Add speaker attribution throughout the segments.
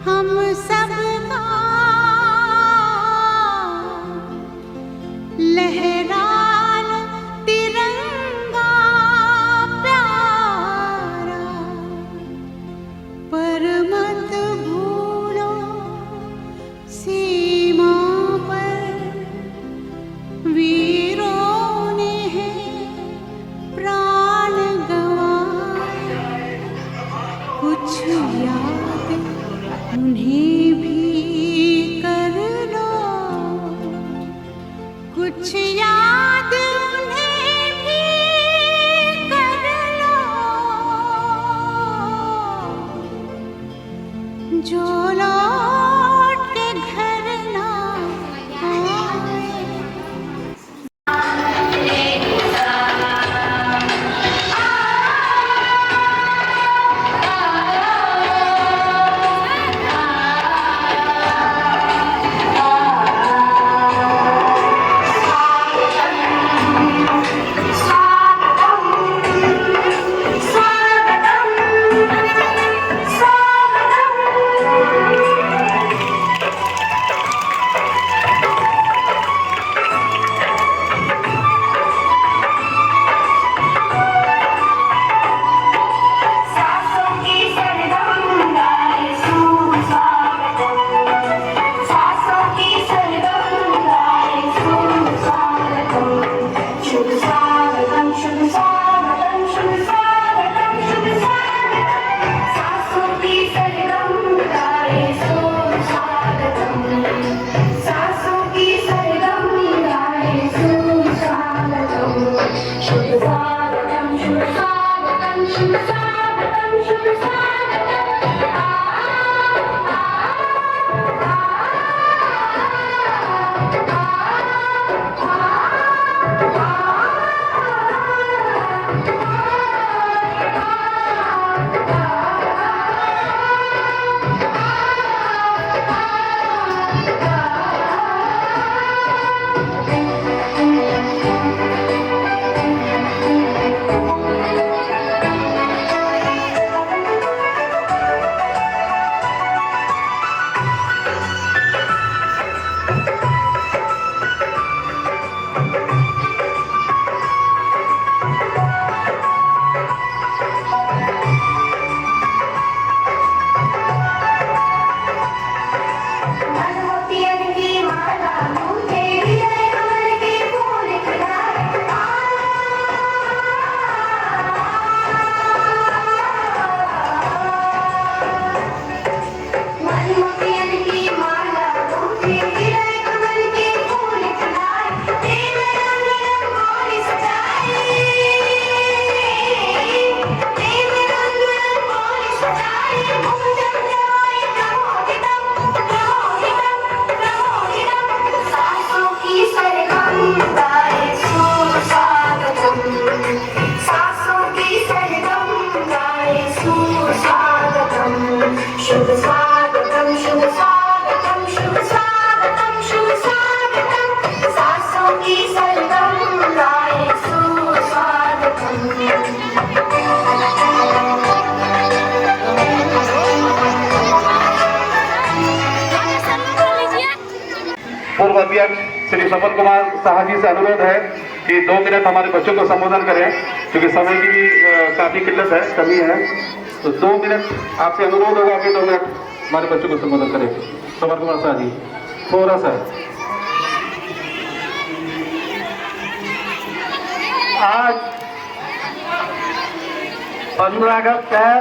Speaker 1: हम सब का लहरान तिरंगा प्यारा, पर मत भूलो सीमा पर वीरों ने है प्राण गंवाए। कुछ याद उन्हें भी कर लो, कुछ याद उन्हें भी कर लो, जो लौट के घर ना आए।
Speaker 2: पूर्व अध्यक्ष श्री सपन कुमार साहा जी से अनुरोध है कि 2 मिनट हमारे बच्चों को संबोधन करें, क्योंकि समय की भी काफी किल्लत है, कमी है। तो 2 मिनट आपसे अनुरोध होगा कि 2 मिनट हमारे बच्चों को संबोधन करें। सपन कुमार साहा जी, थोड़ा सा।
Speaker 3: आज 15 अगस्त है।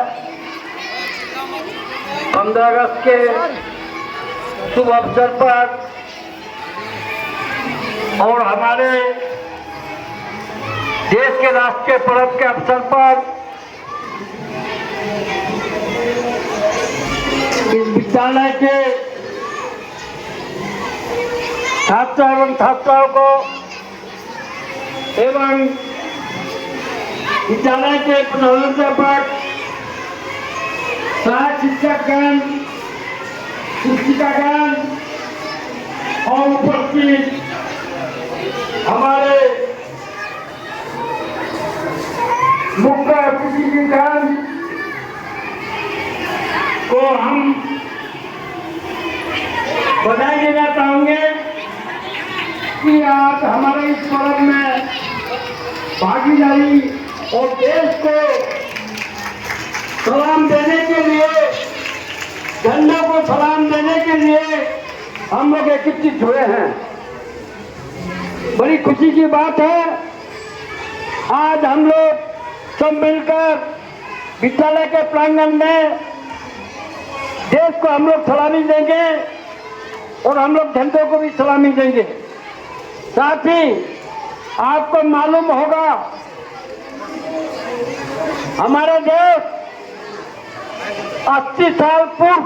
Speaker 3: 15 अगस्त के शुभ अवसर पर और हमारे देश के राष्ट्रीय पर्व के अवसर पर इस विद्यालय के छात्र एवं छात्राओं को एवं विद्यालय के प्रधानाध्यापक, सहायक शिक्षकगण, शिक्षिकागण और उपस्थित हमारे मुख्य अतिथिगण को हम बधाई देना चाहूंगे कि आज हमारे इस पर्व में भागीदारी और देश को सलाम देने के लिए, झंडे को सलाम देने के लिए हम लोग एकत्रित हुए हैं। बड़ी खुशी की बात है, आज हम लोग सब मिलकर विद्यालय के प्रांगण में देश को हम लोग सलामी देंगे और हम लोग झंडे को भी सलामी देंगे। साथ ही आपको मालूम होगा हमारा देश 80 साल पूर्व,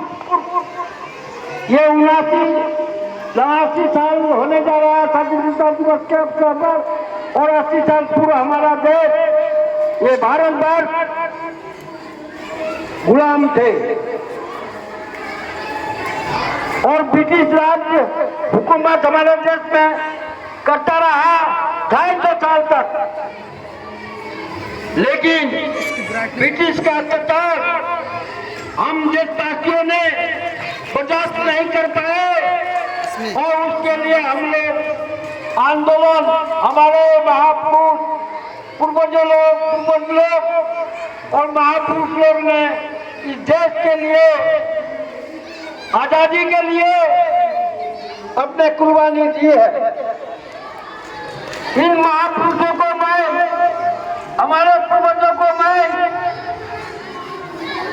Speaker 3: ये 79 साल होने जा रहा है स्वतंत्रता दिवस के अवसर पर, और 80 साल पूर्व हमारा देश, ये भारतवर्ष गुलाम थे और ब्रिटिश राज्य हुकूमत हमारे देश में करता रहा 250 साल तक। लेकिन ब्रिटिश का अत्याचार हम देशवासियों ने बर्दाश्त नहीं कर पाए और उसके लिए हम लोग आंदोलन, हमारे महापुरुष पूर्वज लोग और महापुरुष लोग ने इस देश के लिए, आजादी के लिए अपने कुर्बानी दी है। इन महापुरुषों को मैं, हमारे पूर्वजों को मैं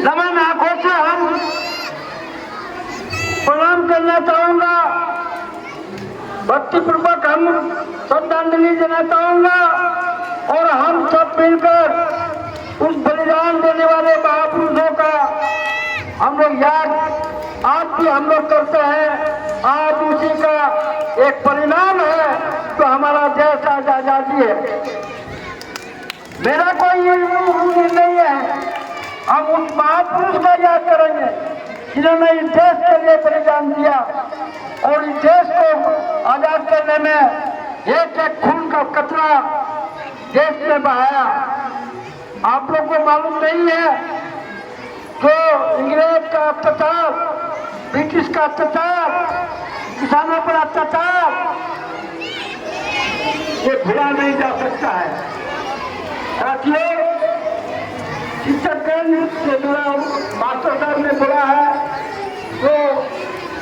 Speaker 3: नमन आंखों से हम प्रणाम करना चाहूंगा, भक्तिपूर्वक हम श्रद्धांजलि देना चाहूंगा और हम सब मिलकर उस बलिदान देने वाले महापुरुषों का हम लोग याद आज भी हम लोग करते हैं। आज उसी का एक परिणाम है तो हमारा देश आज आजादी है। मेरा कोई ये नहीं है, हम उस महापुरुष का याद करेंगे जिन्होंने इस देश के लिए बलिदान दिया और इस देश को आजाद करने में एक एक खून का कतरा देश में बहाया। आप लोग को मालूम नहीं है जो इंग्रेज का अत्याचार, ब्रिटिश का अत्याचार, किसानों पर अत्याचार, ये भुला नहीं जा सकता है। साथियों, शिक्षकगण से जुड़ा मास्टर साहब ने बोला है तो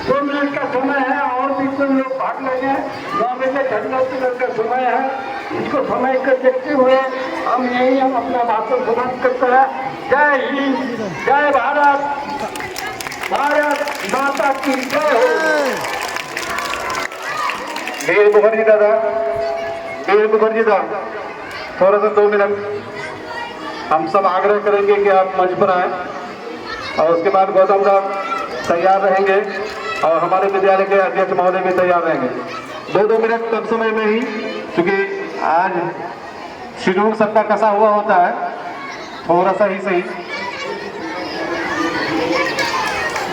Speaker 3: 2 मिनट का समय है और भी कोई लोग भाग लेंगे। 9 बजे झंडा तोलन का समय है, इसको समय को देखते हुए हम अपना भाषण समाप्त करते हैं। जय हिंद, जय भारत, भारत माता की जय हो।
Speaker 2: वीर मुखर्जी दादा, वीर मुखर्जी दादा, थोड़ा सा 2 मिनट हम सब आग्रह करेंगे कि आप मंच पर आए और उसके बाद गौतम साहब तैयार रहेंगे और हमारे विद्यालय के अध्यक्ष महोदय भी तैयार रहेंगे। 2-2 मिनट कम समय में ही, क्योंकि आज शेड्यूल सबका कसा हुआ होता है, थोड़ा सा ही सही।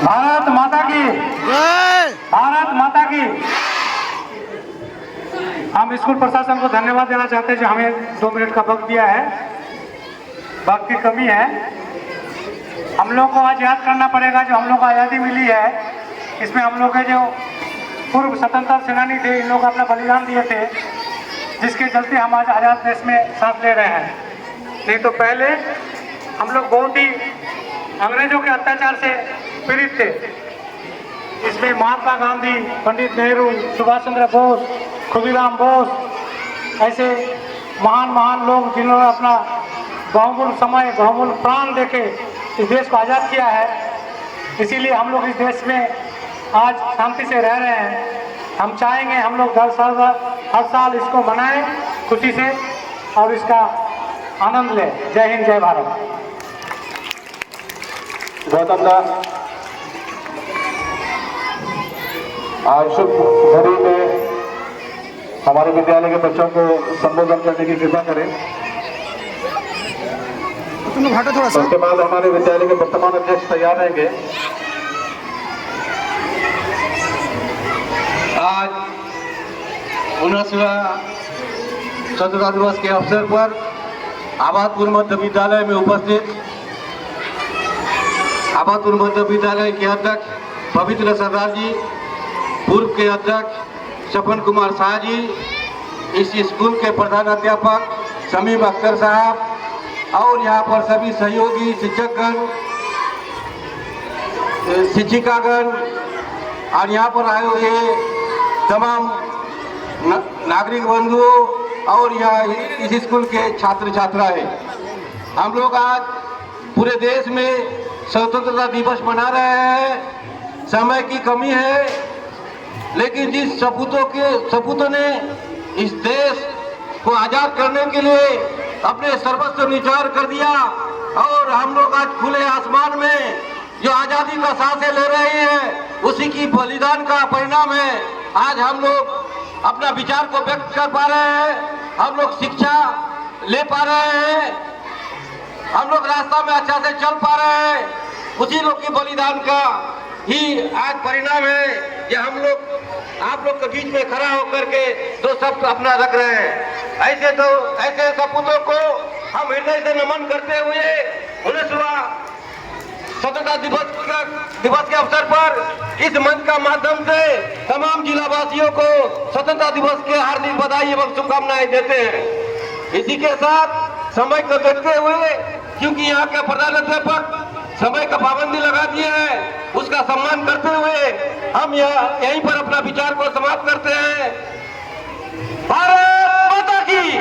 Speaker 2: भारत माता की जय, भारत माता की। हम स्कूल प्रशासन को धन्यवाद देना चाहते हैं जो हमें 2 मिनट का वक्त दिया है। वक्त की कमी है, हम लोग को आज याद करना पड़ेगा जो हम लोग को आज़ादी मिली है। इसमें हम लोग के जो पूर्व स्वतंत्रता सेनानी थे, इन लोग अपना बलिदान दिए थे, जिसके चलते हम आज आज़ाद देश में सांस ले रहे हैं। नहीं तो पहले हम लोग बहुत ही अंग्रेजों के अत्याचार से पीड़ित थे। इसमें महात्मा गांधी, पंडित नेहरू, सुभाष चंद्र बोस, खुदीराम बोस, ऐसे महान महान लोग जिन्होंने अपना बहुमूल्य समय, बहुमूल्य प्राण देके इस देश को आज़ाद किया है। इसीलिए हम लोग इस देश में आज शांति से रह रहे हैं। हम चाहेंगे हम लोग हर साल इसको मनाएं खुशी से और इसका आनंद लें। जय हिंद, जय भारत। गौतम दा, आज शुभ घड़ी में हमारे विद्यालय के बच्चों को संबोधन करने की कृपा करें। उसके बाद हमारे विद्यालय के वर्तमान अध्यक्ष तैयार रहेंगे।
Speaker 4: आज 19वां स्वतंत्रता दिवस के अवसर पर आबादपुर मध्य विद्यालय में उपस्थित आबादपुर मध्य विद्यालय के अध्यक्ष पवित्र सरदार जी, पूर्व के अध्यक्ष सपन कुमार शाह जी, इस स्कूल के प्रधान अध्यापक शमीम अख्तर साहब और यहाँ पर सभी सहयोगी शिक्षकगण, शिक्षिकागण और यहाँ पर आए हुए तमाम नागरिक बंधुओं और यहाँ इस स्कूल के छात्र छात्राएं, हम लोग आज पूरे देश में स्वतंत्रता दिवस मना रहे हैं। समय की कमी है, लेकिन जिस सपूतों ने इस देश को आजाद करने के लिए अपने सर्वस्व निछावर कर दिया और हम लोग आज खुले आसमान में जो आजादी का सांसें ले रहे हैं, उसी की बलिदान का परिणाम है आज हम लोग अपना विचार को व्यक्त कर पा रहे हैं, हम लोग शिक्षा ले पा रहे हैं, हम लोग रास्ता में अच्छा से चल पा रहे हैं। उसी लोग की बलिदान का ही आज परिणाम है कि हम लोग आप लोग के बीच में खड़ा होकर के दो शब्द अपना रख रहे हैं। ऐसे सपूतों को हम हृदय से नमन करते हुए 19वां स्वतंत्रता दिवस के अवसर पर इस मंच का माध्यम से तमाम जिलावासियों को स्वतंत्रता दिवस के हार्दिक बधाई एवं शुभकामनाएं देते हैं। इसी के साथ समय को देखते हुए, क्योंकि यहाँ के प्रधान अध्यापक समय का पाबंदी लगा दिए है, उसका सम्मान करते हुए हम यहीं पर अपना विचार को समाप्त करते हैं। भारत माता की,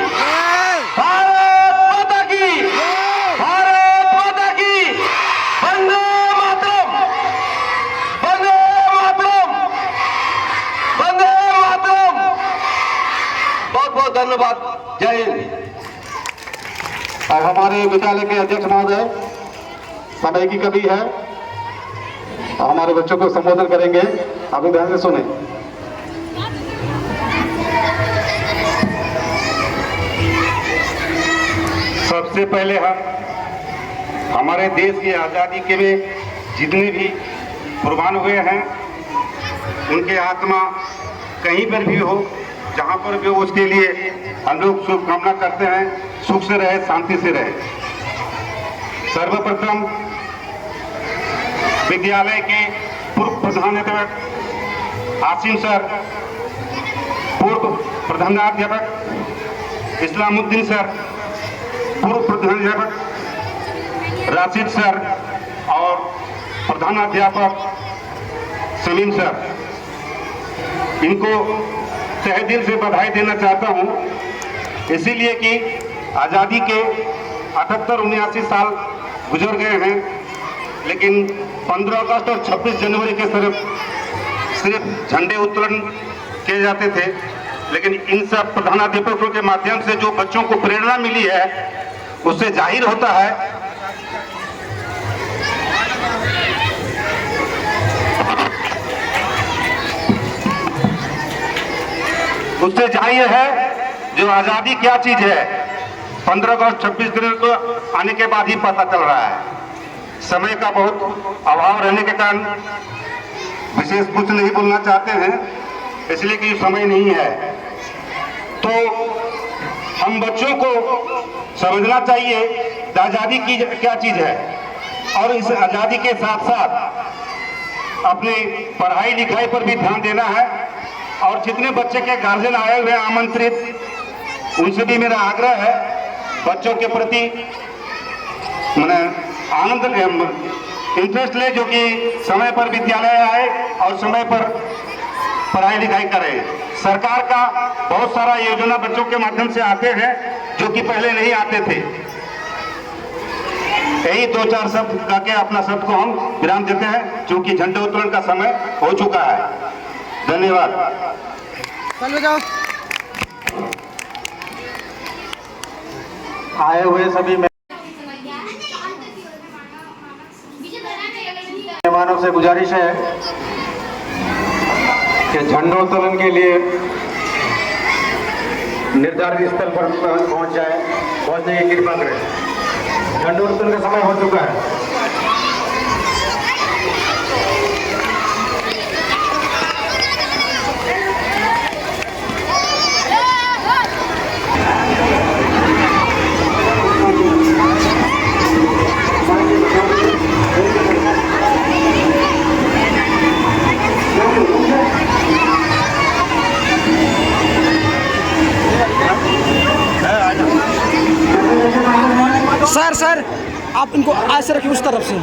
Speaker 4: भारत माता की, भारत माता की, वंदे मातरम, वंदे मातरम, वंदे मातरम। बहुत बहुत धन्यवाद। जय हिंद।
Speaker 2: और हमारे विद्यालय के अध्यक्ष महोदय, समय की कमी है, हमारे बच्चों को संबोधन करेंगे, अभी ध्यान से सुने। सबसे पहले हम हमारे देश की आज़ादी के में जितने भी कुर्बान हुए हैं, उनके आत्मा कहीं पर भी हो, जहाँ पर भी हो, उसके लिए हम लोग शुभकामना करते हैं, सुख से रहे, शांति से रहे। सर्वप्रथम विद्यालय के पूर्व प्रधानाध्यापक आसिम सर, पूर्व प्रधानाध्यापक इस्लामुद्दीन सर, पूर्व प्रधानाध्यापक राशिद सर और प्रधानाध्यापक सलीम सर, इनको तहे दिल से बधाई देना चाहता हूँ, इसीलिए कि आज़ादी के 78-79 साल गुजर गए हैं, लेकिन 15 अगस्त और 26 जनवरी के सिर्फ झंडे उत्तोलन किए जाते थे, लेकिन इन सब प्रधानाध्यापकों के माध्यम से जो बच्चों को प्रेरणा मिली है, उससे जाहिर होता है जो आज़ादी क्या चीज है, 15 अगस्त 26 जनवरी को आने के बाद ही पता चल रहा है। समय का बहुत अभाव रहने के कारण विशेष कुछ नहीं बोलना चाहते हैं, इसलिए कि समय नहीं है। तो हम बच्चों को समझना चाहिए कि आज़ादी की क्या चीज है, और इस आज़ादी के साथ साथ अपने पढ़ाई लिखाई पर भी ध्यान देना है। और जितने बच्चे के गार्जियन आए हुए आमंत्रित, उनसे भी मेरा आग्रह है, बच्चों के प्रति मैंने आनंद इंटरेस्ट ले, जो कि समय पर विद्यालय आए और समय पर पढ़ाई लिखाई करें। सरकार का बहुत सारा योजना बच्चों के माध्यम से आते हैं, जो कि पहले नहीं आते थे। यही 2-4 शब्द कह के अपना शब्द को हम विराम देते हैं, क्योंकि झंडे उत्तोलन का समय हो चुका है। धन्यवाद।
Speaker 4: आए हुए सभी मेहमानों से गुजारिश है कि झंडोत्तोलन के लिए निर्धारित स्थल पर पहुंच जाए, पहुंचने की कृपा करें। झंडोत्तोलन का समय हो चुका है।
Speaker 5: से रखिए उस तरफ से।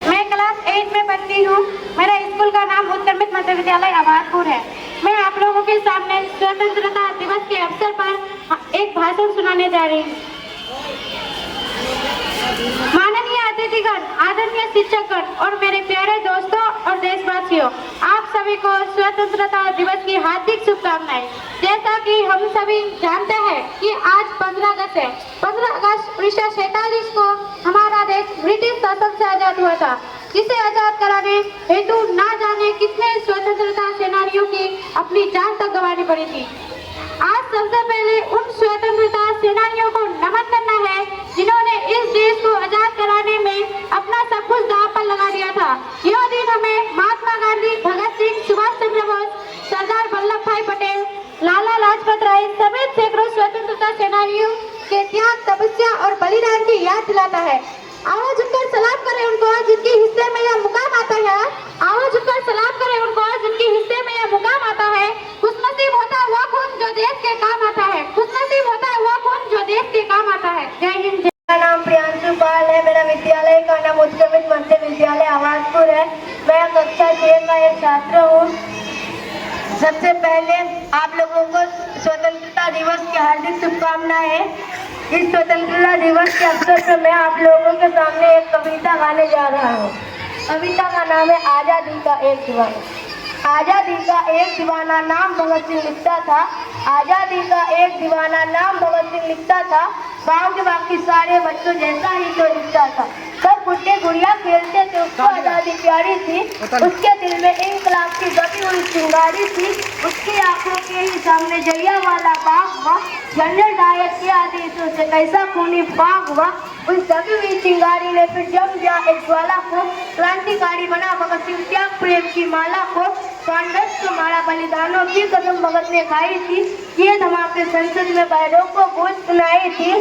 Speaker 6: मैं क्लास 8 में पढ़ती हूँ। मेरा स्कूल का नाम उत्तर मित्र मध्य विद्यालय आबादपुर है। मैं आप लोगों के सामने स्वतंत्रता दिवस के अवसर पर एक भाषण सुनाने जा रही हूँ। माननीय अतिथिगण, आदरणीय शिक्षकगण और मेरे प्यारे दोस्तों और देशवासियों, आप सभी को स्वतंत्रता दिवस की हार्दिक शुभकामनाएं। जैसा कि हम सभी जानते हैं कि आज 15 अगस्त है। 15 अगस्त 1947 को हमारा देश ब्रिटिश शासन से आजाद हुआ था, जिसे आजाद कराने हेतु ना जाने कितने स्वतंत्रता सेनानियों की अपनी जान तक गंवानी पड़ी थी। आज सबसे पहले उन स्वतंत्रता सेनानियों को नमन करना है जिन्होंने इस देश को आजाद कराने में अपना सब कुछ दांव पर लगा दिया था। यह दिन हमें महात्मा गांधी, भगत सिंह, सुभाष चंद्र बोस, सरदार वल्लभ भाई पटेल, लाला लाजपत राय समेत सैकड़ों स्वतंत्रता सेनानियों के त्याग, तपस्या और बलिदान की याद दिलाता है। आओ झुककर सलाम करें उनको जिनके हिस्से में यह मुकाम आता है। आओ झुककर सलाम करें उनको जिनके हिस्से में यह मुकाम आता है। खुशनसीब होता है वह खून जो देश के काम आता है। खुशनसीब होता है वह खून जो देश के काम आता है। जय हिंद।
Speaker 7: मेरा नाम प्रियांशु पाल है। मेरा विद्यालय का नाम उत्तर मित्र मध्य विद्यालय आबादपुर है। मैं कक्षा 6 का एक छात्र हूँ। सबसे पहले आप लोगों को स्वतंत्रता दिवस की हार्दिक शुभकामनाएं। इस स्वतंत्रता दिवस के अवसर पर मैं आप लोगों के सामने एक कविता गाने जा रहा हूँ। कविता का नाम है आजादी का एक दीवाना। आजादी का एक दीवाना नाम भगत सिंह लिखता था। आजादी का एक दीवाना नाम भगत सिंह लिखता था। गाँव के बाकी सारे बच्चों जैसा ही तो लिखता था। सब गुड्डे गुड़िया खेलते थे, उसको आजादी प्यारी थी। उसके दिल में इंकलाब की दबी हुई चिंगारी थी। उसकी आंखों के ही सामने जलियांवाला बाग हुआ। जनरल डायर के आदेशों से कैसा खूनी बाग हुआ। उस दबी हुई चिंगारी ने फिर जम दिया एक ज्वाला को। क्रांतिकारी बना भगत सिंह त्याग प्रेम की माला को। कांग्रेस को मारा बलिदानों की कसम भगत ने खाई थी। ये धमाके संसद में बैरों को गूंज सुनाई थी।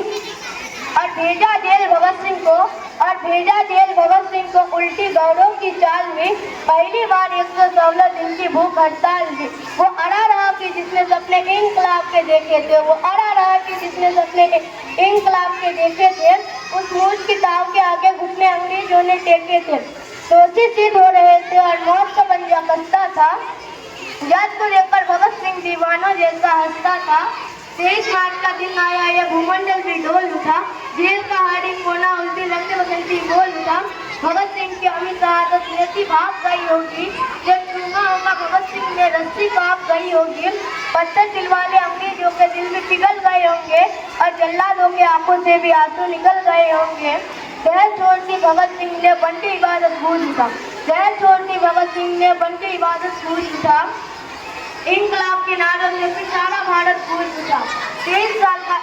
Speaker 7: और भेजा जेल भगत सिंह को उल्टी गौरव की चाल में। पहली बार 116 दिन की भूख हड़ताल थी। वो अड़ा रहा कि जिसने सपने इंकलाब के देखे थे। वो अड़ा रहा कि जिसने सपने इंकलाब के देखे थे। उस मूस की ताव के आगे घुटने अंग्रेजों ने टेके थे। दोषी सिद्ध हो रहे थे और मौत का पंजा कसता था। जात को लेकर भगत सिंह दीवानों जैसा हंसता था। 23 मार्च का दिन आया, यह भूमंडल भी डोल उठा। जेल का हाड़ी कोना उस दिन रक्त बसंती बोल उठा। भगत सिंह की अमित शहादत नेती भाग गई होगी। जब चूंगा होगा भगत सिंह ने रस्सी कांप गई होगी। पत्थर दिल वाले अंग्रेजों के दिल में पिघल गए होंगे और जल्लादों के आंखों से भी आंसू निकल गए होंगे। शहर छोड़ती भगत सिंह ने बन के इबादत भूल उठा। शहर छोड़ती भगत सिंह ने बन के इबादत भूल उठा। इंकलाब के नारों से फिर सारा भारत भूल उठा। 23 साल का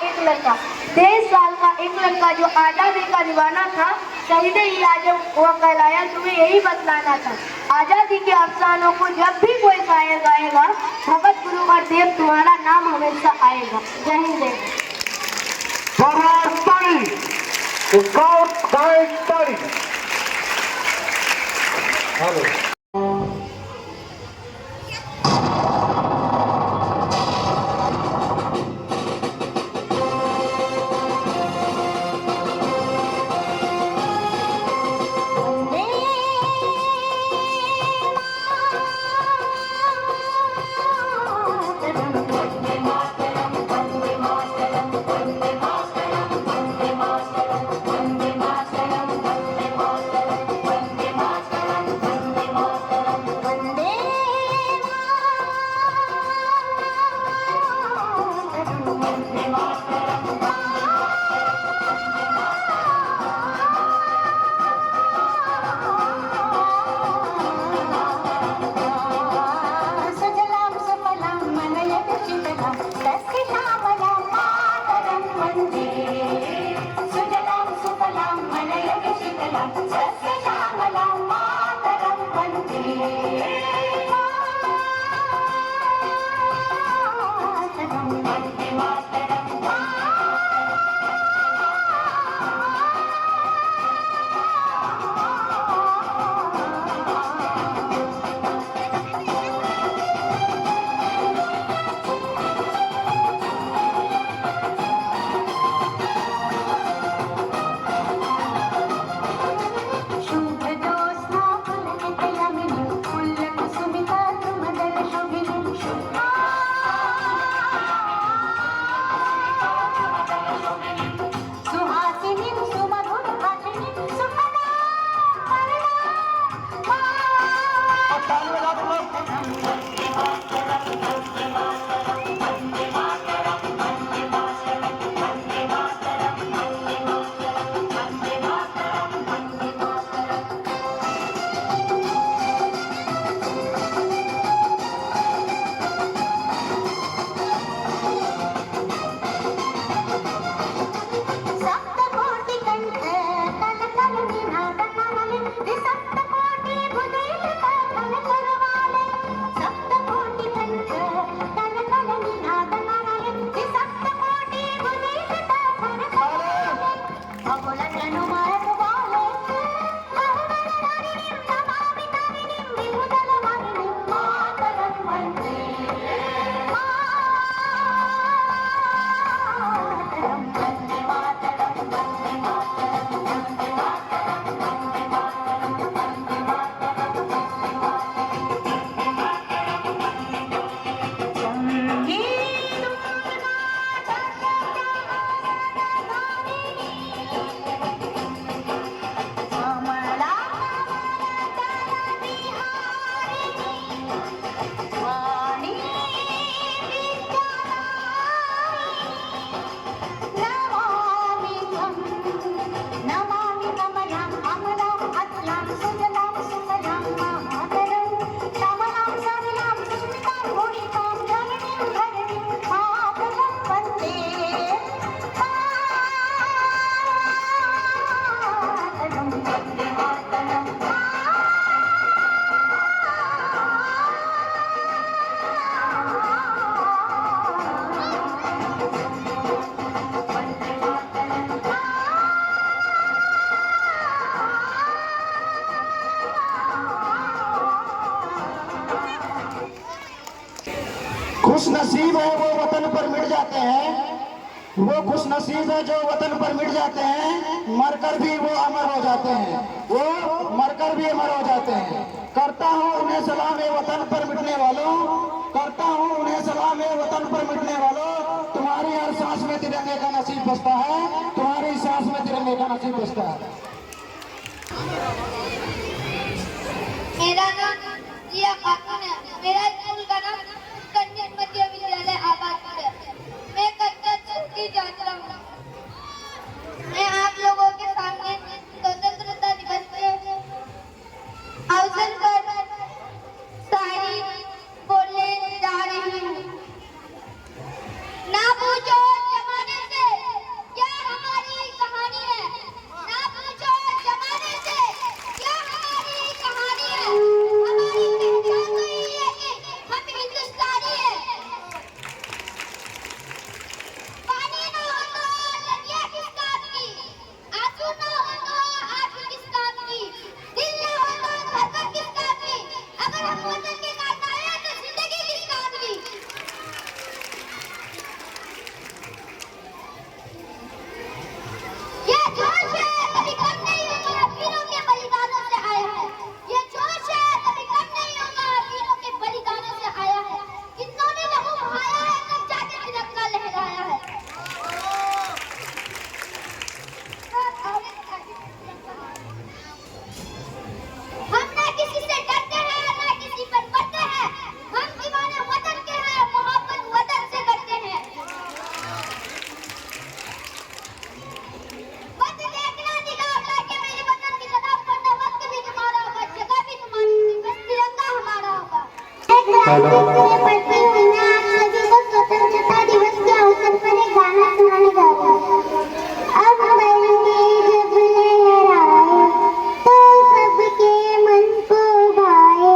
Speaker 7: एक लड़का जो आजादी का दीवाना था, शहीद ही आजम हुआ कहलाया। तुम्हें यही बतलाना था। आजादी के अफसानों को जब भी कोई शायर गाएगा, भगत गुरु और देव तुम्हारा नाम हमेशा आएगा। जय हिंद।
Speaker 3: खुश नसीब है वो वतन पर मिट जाते हैं, वो खुश नसीब है जो वतन पर मिट जाते हैं, मरकर भी वो अमर हो जाते हैं, वो मरकर भी अमर हो जाते हैं। करता हूँ उन्हें सलाम ए वतन पर मिटने वालों, करता हूँ उन्हें सलाम ए वतन पर मिटने वालों, तुम्हारी हर सांस में तिरंगे का नसीब बसता है, तुम्हारी सांस में तिरंगे का नसीब बसता है।
Speaker 7: मेरा नाम जिया खातून है। मेरा स्कूल का नाम कन्या मध्य विद्यालय आबादपुर है। मैं कक्षा 6 की छात्रा हूँ। मैं आप लोगों के सामने स्वतंत्रता दिवस के अवसर पर शायरी बोलने जा रही हूँ। ना पूछो जमाने से क्या हमारी कहानी है, ना पूछो जमाने से क्या हमारी कहानी है। हमारी पहचान तो यही है कि हम हिंदुस्तानी हैं। पानी ना हो तो नदियाँ किस काम की, आंसू ना हो तो आंखें किस काम की, दिल ना हो तो धड़कन किस काम की, अगर हम वतन के काम आए तो जिंदगी किस काम की। ये जोश है कभी कम नहीं होगा, वीरों के बलिदानों से आया है। ये जोश है कभी कम नहीं होगा, वीरों के बलिदानों से आया है। कितनों ने लहू बहाया है, तब जाके तिरंगा लहराया है। हम ना किसी से डरते हैं, ना किसी पर मरते हैं। हम दीवाने वतन के हैं, मोहब्बत वतन से करते हैं। वक्त देखना निगाह उठा के मेरे वतन की कदम पड़ना, वक्त भी तुम्हारा होगा, जगह भी तुम्हारी, बस तिरंगा हमारा होगा। पढ़ती हुई मैं आप सभी को स्वतंत्रता दिवस के अवसर पर एक गाना सुनाने जा रही हूँ। अब बरसे जब लहराए तो सबके मन को भाए,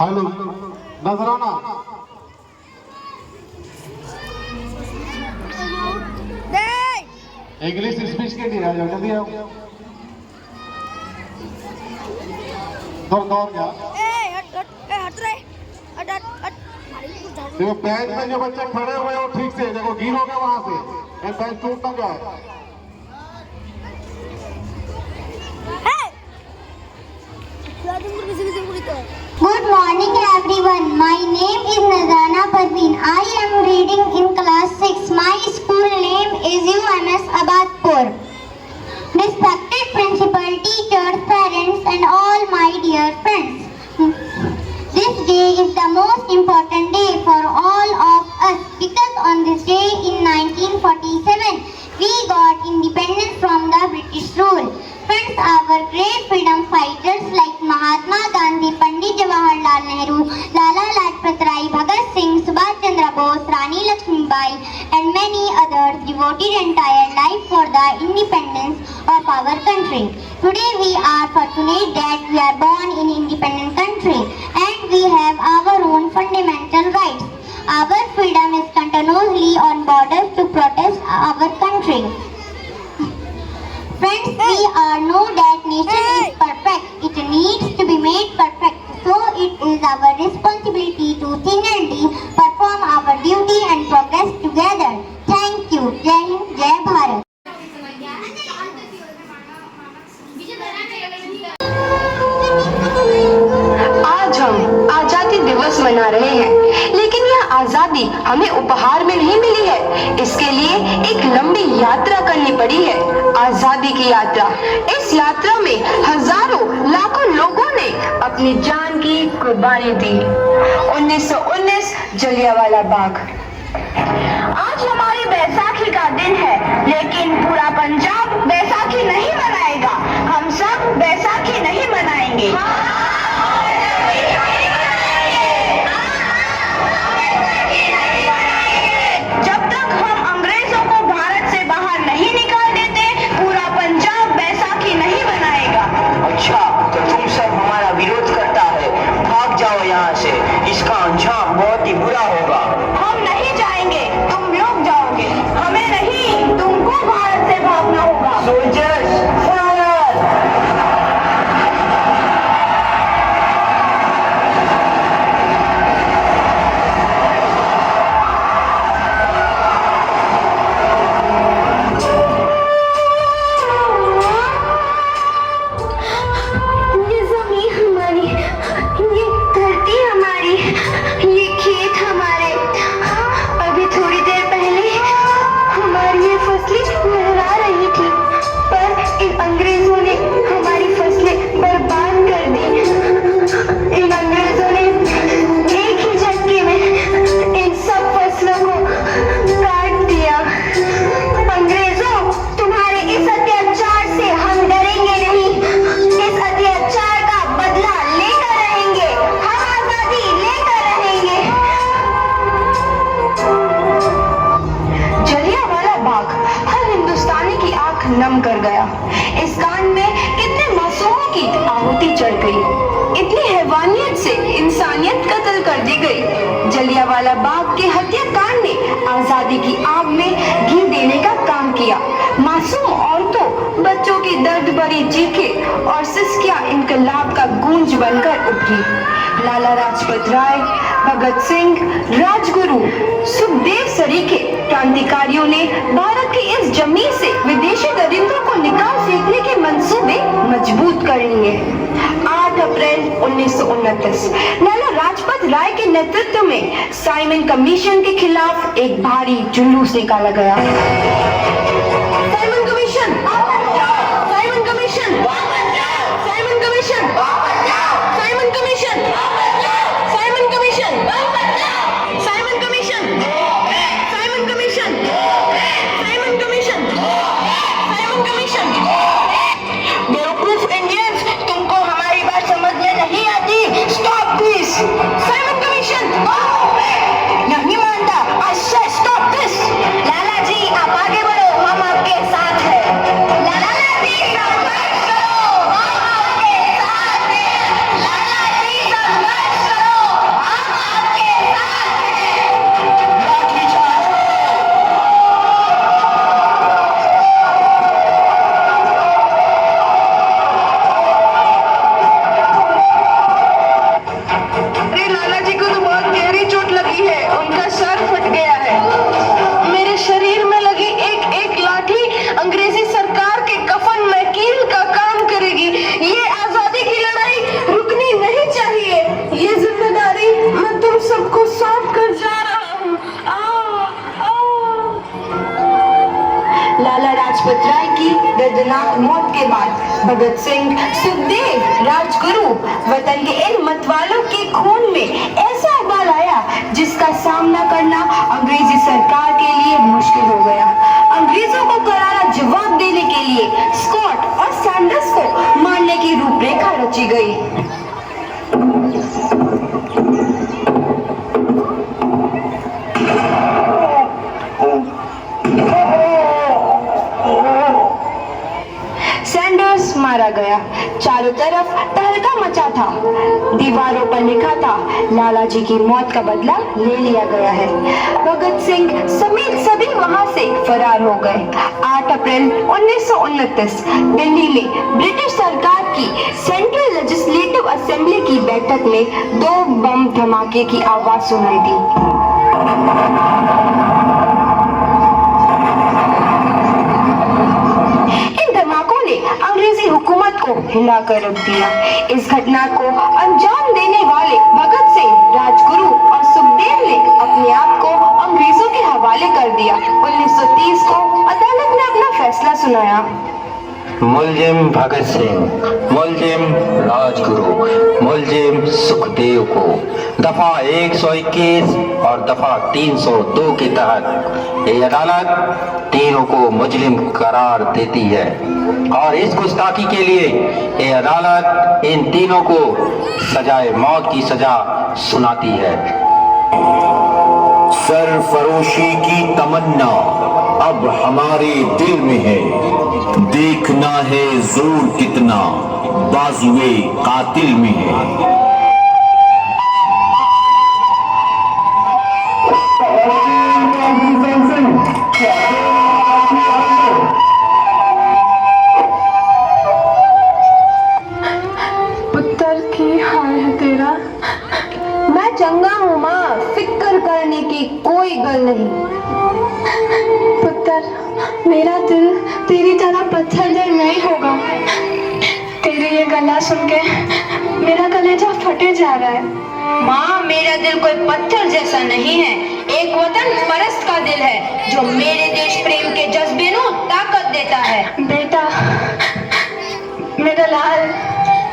Speaker 2: हेलो नजराना इंग्लिश स्पीच के लिए आ जाओ, जल्दी आओ। दौड़ जा। देखो बेंच में जो बच्चे खड़े हुए हो ठीक से देखो, गिरोगे वहां से, ये बेंच टूट ना जाए।
Speaker 5: Good morning everyone. My name is Nazrana Parveen. I am reading in class 6. My school name is UMS Abadpur. Respected principal, teachers, parents and all my dear friends. This day is the most important day for all of us because on this day in 1947 we got independence from the British rule. Friends, our great freedom fighters like Mahatma Gandhi, Pandit Jawaharlal Nehru, Lala Lajpat Rai, Bhagat Singh, Subhash Chandra Bose, Rani Lakshmibai and many others devoted entire life for the independence of our country. Today we are fortunate that we are born in independent country and we have our own fundamental rights. Our freedom is continuously on borders to protect our country. Friends, we all know that nation is perfect. It needs to be made perfect. So it is our responsibility to sincerely perform our duty and progress together. Thank you. Jai Hind, Jai Bharat.
Speaker 8: आज हम आजादी दिवस मना रहे हैं, लेकिन यह आजादी हमें उपहार में नहीं मिली है। इसके लिए एक लंबी यात्रा करनी पड़ी है, आजादी की यात्रा। इस यात्रा में हजारों लाखों लोगों ने अपनी जान की कुर्बानी दी। 1919 जलियांवाला बाग। आज हमारी बैसाखी का दिन है, लेकिन पूरा पंजाब बैसाखी नहीं मनाएगा। हम सब बैसाखी नहीं मनाएंगे। जब तक हम अंग्रेजों को भारत से बाहर नहीं निकाल देते, पूरा पंजाब बैसाखी नहीं मनाएगा।
Speaker 9: अच्छा, तो तुम सब हमारा विरोध करता है, भाग जाओ यहाँ से, इसका अंजाम बहुत ही बुरा होगा।
Speaker 8: हम नहीं जाएंगे, तुम लोग जाओगे, हमें नहीं, तुमको भारत से भागना होगा।
Speaker 9: सोल्जर्स
Speaker 8: चढ़ गई। इतनी हैवानियत से इंसानियत कत्ल कर दी गई। जलियांवाला बाग के हत्याकांड ने आजादी की आग में घी देने का काम किया। मासूम औरतों, बच्चों की दर्द भरी चीखें और सिसकियां इनकलाब का गूंज बनकर उठी। लाला लाजपत राय, भगत सिंह, राजगुरु, सुखदेव सरीखे क्रांतिकारियों ने भारत की इस जमीन से विदेशी दरिंदों को निकाल फेंकने के मंसूबे मजबूत कर लिए। 8 अप्रैल 1929 लाला लाजपत राय के नेतृत्व में साइमन कमीशन के खिलाफ एक भारी जुलूस निकाला गया। Simon commission, Simon commission, Simon commission, Simon commission, Simon commission, Simon commission, Simon commission, Simon commission, Simon commission. बेवकूफ इंडियंस, तुमको हमारी बात समझने नहीं आती। Stop this. साइमन कमीशन नहीं मानता। आई से स्टॉप दिस। लाला जी आप आगे बढ़ो, हम आपके साथ हैं। लाला जी संघर्ष करो, हम आपके साथ हैं। लाला जी संघर्ष करो, हम आपके साथ हैं। लाठी चार्ज। अरे लाला जी को तो बहुत गहरी चोट लगी है, उनका सर फट गया है। मेरे शरीर में लगी एक एक लाठी अंग्रेजी सरकार के कफन में कील का काम करेगी। ये आजादी की लड़ाई रुकनी नहीं चाहिए। ये जिम्मेदारी मैं तुम सबको सौंप कर जा रहा हूँ। लाला लाजपत राय की दर्दनाक मौत के बाद भगत सिंह, सुखदेव, राजगुरु वतन के इन मतवालों के खून में ऐसा उबाल आया जिसका सामना करना अंग्रेजी सरकार के लिए मुश्किल हो गया। अंग्रेजों को करारा जवाब देने के लिए स्कॉट और सैंडर्स को मारने की रूपरेखा रची गई। सैंडर्स मारा गया। चारों तरफ तहलका मचा था। दीवारों पर लिखा था, लाला जी की मौत का बदला ले लिया गया है। भगत सिंह समेत सभी वहां से फरार हो गए। 8 अप्रैल 1929 दिल्ली में ब्रिटिश सरकार की सेंट्रल लेजिस्लेटिव असेंबली की बैठक में 2 बम धमाके की आवाज सुनाई दी। अंग्रेजी हुकूमत को हिलाकर रख दिया। इस घटना को अंजाम देने वाले भगत सिंह, राजगुरु और सुखदेव ने अपने आप को अंग्रेजों के हवाले कर दिया। 1930 को अदालत ने अपना फैसला सुनाया।
Speaker 4: मुलजिम भगत सिंह, मुलजिम राजगुरु, मुलजिम सुखदेव को दफा 121 और दफा 302 के तहत ये अदालत तीनों को मुजरिम करार देती है और इस गुस्ताखी के लिए ये अदालत इन तीनों को सजाए मौत की सजा सुनाती है।
Speaker 10: सरफरोशी की तमन्ना अब हमारे दिल में है, देखना है जोर कितना बाजुए कातिल में है।
Speaker 8: पुत्र की हाल है तेरा? मैं चंगा हूँ माँ, फिक्र करने की कोई गल नहीं। पुत्र, मेरा दिल तेरी तरह पत्थर दिल नहीं होगा। तेरी ये गला सुन के मेरा कलेजा फटे जा रहा है। माँ, मेरा दिल कोई पत्थर जैसा नहीं है, एक वतन परस्त का दिल है जो मेरे देश प्रेम के जज्बे को ताकत देता है। बेटा, मेरा लाल।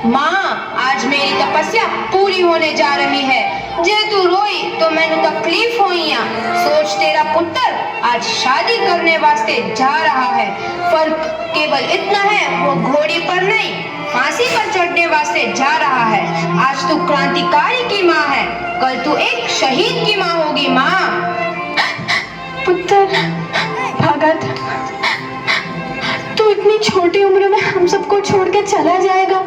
Speaker 8: माँ, आज मेरी तपस्या पूरी होने जा रही है। जे तू रोई तो मैंने तकलीफ हुई। सोच, तेरा पुत्र आज शादी करने वास्ते जा रहा है। फर्क केवल इतना है, वो घोड़ी पर नहीं फांसी पर चढ़ने वास्ते जा रहा है। आज तू क्रांतिकारी की माँ है, कल तू एक शहीद की माँ होगी। माँ। पुत्र भगत, तू इतनी छोटी उम्र में हम सबको छोड़ के चला जाएगा।